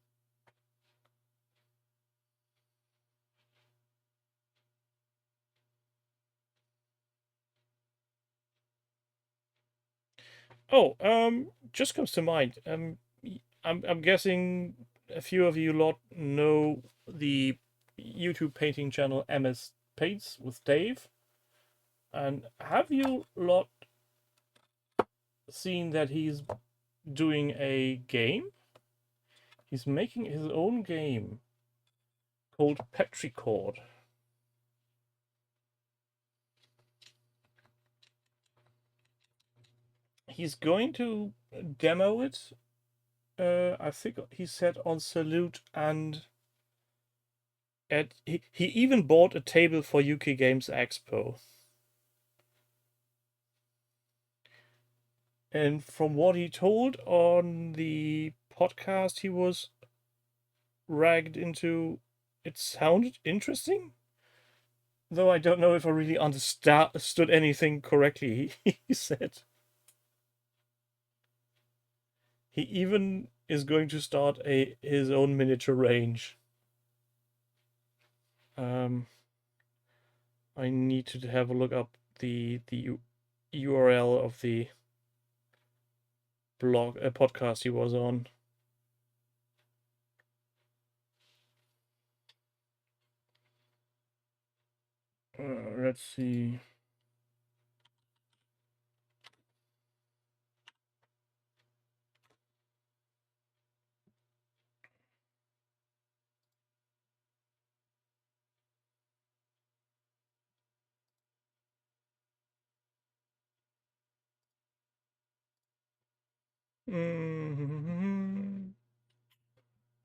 Oh, just comes to mind. I'm guessing a few of you lot know the YouTube painting channel MS Paints with Dave. And have you lot seen that he's doing a game. He's making his own game called Petrichord. He's going to demo it. I think he said on Salute, and he even bought a table for UK Games Expo. And from what he told on the podcast he was ragged into, it sounded interesting. Though I don't know if I really understood anything correctly he said. He even is going to start his own miniature range. I need to have a look up the URL of the blog podcast he was on. Let's see.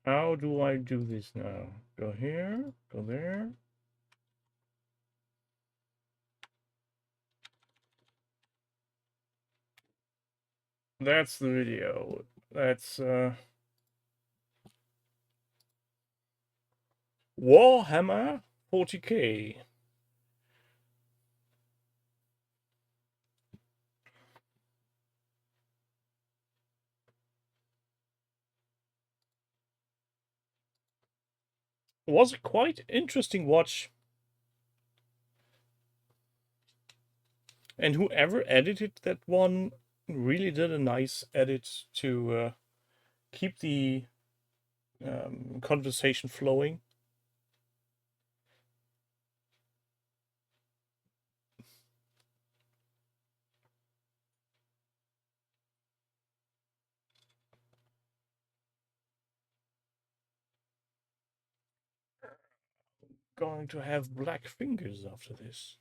How do I do this now? Go here, go there. That's the video. That's Warhammer 40k. Was a quite interesting watch. And whoever edited that one really did a nice edit to keep the conversation flowing. Going to have black fingers after this.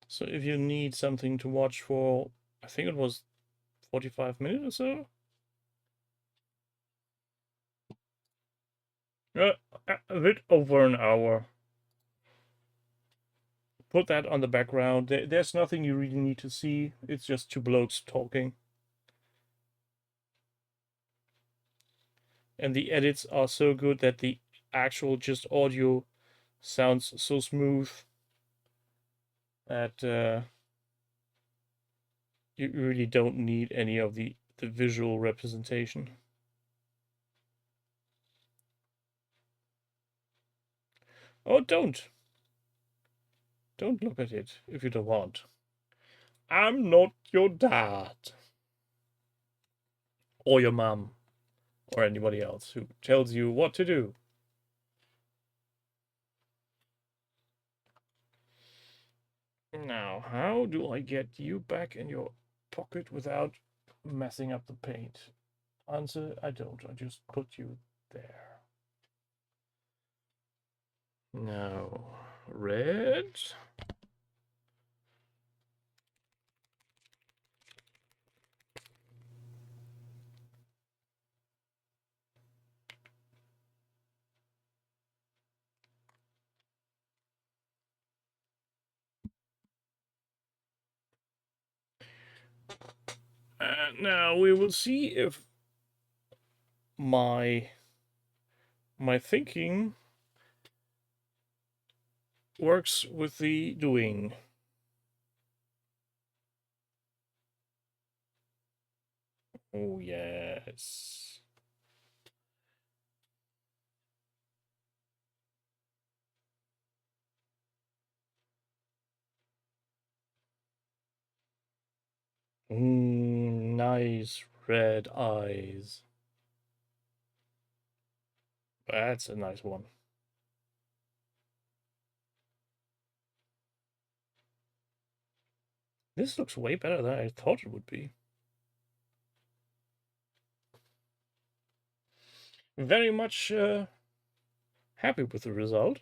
So if you need something to watch for, I think it was 45 minutes or so. A bit over an hour. Put that on the background. There's nothing you really need to see. It's just two blokes talking. And the edits are so good that the actual just audio sounds so smooth that you really don't need any of the visual representation. Oh, don't look at it if you don't want. I'm not your dad. Or your mum. Or anybody else who tells you what to do. Now, how do I get you back in your pocket without messing up the paint? Answer, I don't. I just put you there. Now, red. And now we will see if my thinking works with the doing. Oh, yes. Nice red eyes. That's a nice one. This looks way better than I thought it would be. Very much happy with the result.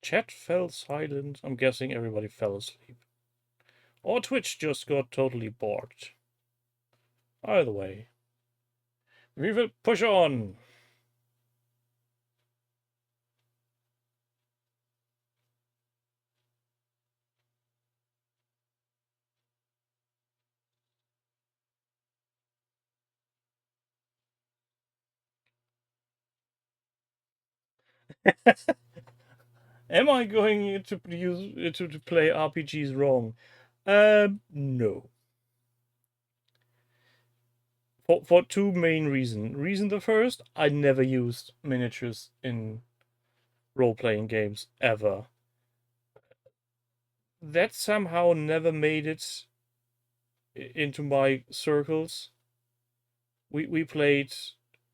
Chat fell silent. I'm guessing everybody fell asleep. Or Twitch just got totally bored. Either way, we will push on. Am I going to use to play RPGs wrong? No. For two main reasons. Reason the first, I never used miniatures in role-playing games ever. That somehow never made it into my circles. We played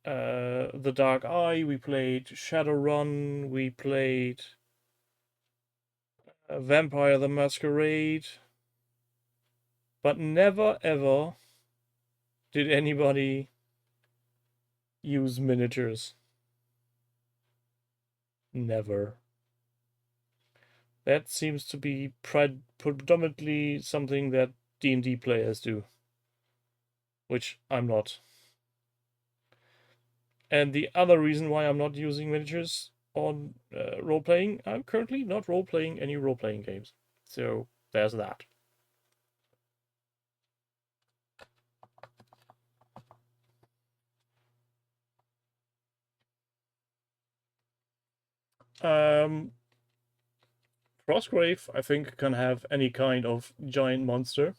The Dark Eye, we played Shadowrun, we played Vampire the Masquerade, but never ever did anybody use miniatures. Never. That seems to be predominantly something that D&D players do, which I'm not. And the other reason why I'm not using miniatures on role-playing, I'm currently not role-playing any role-playing games. So there's that. Frostgrave, I think, can have any kind of giant monster.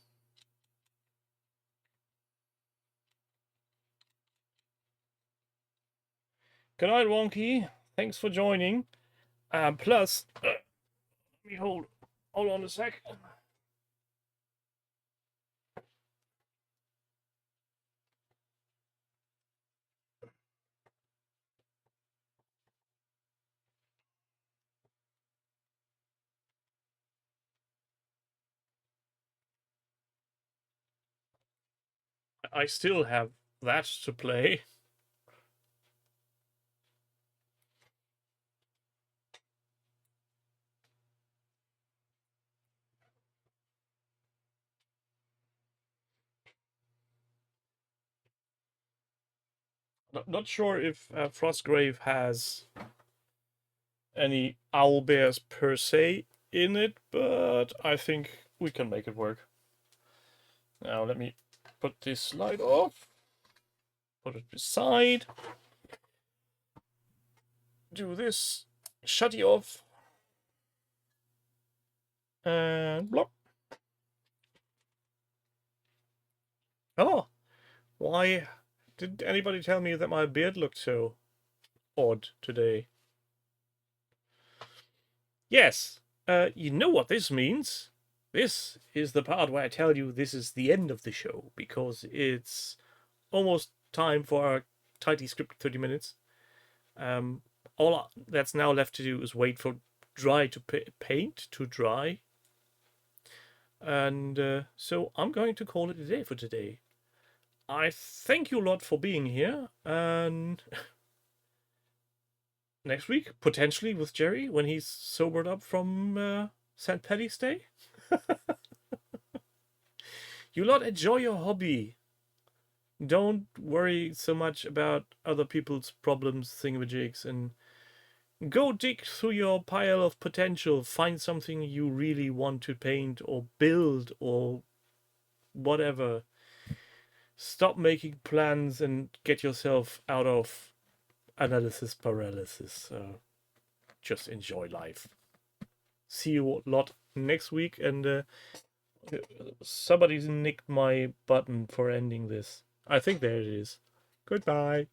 Good night, Wonky. Thanks for joining. Plus, let me hold on a sec. I still have that to play. Not sure if Frostgrave has any owlbears per se in it, but I think we can make it work. Now let me put this slide off, put it aside, do this, shut it off, and block. Oh, why did anybody tell me that my beard looked so odd today? Yes, you know what this means. This is the part where I tell you this is the end of the show, because it's almost time for our tightly scripted 30 minutes. All that's now left to do is wait for paint to dry. And so I'm going to call it a day for today. I thank you a lot for being here, and next week, potentially with Jerry, when he's sobered up from St. Paddy's Day. You lot enjoy your hobby. Don't worry so much about other people's problems, thingamajigs, and go dig through your pile of potential. Find something you really want to paint or build or whatever. Stop making plans and get yourself out of analysis paralysis. Just enjoy life. See you a lot next week, and somebody's nicked my button for ending this. I think there it is. Goodbye.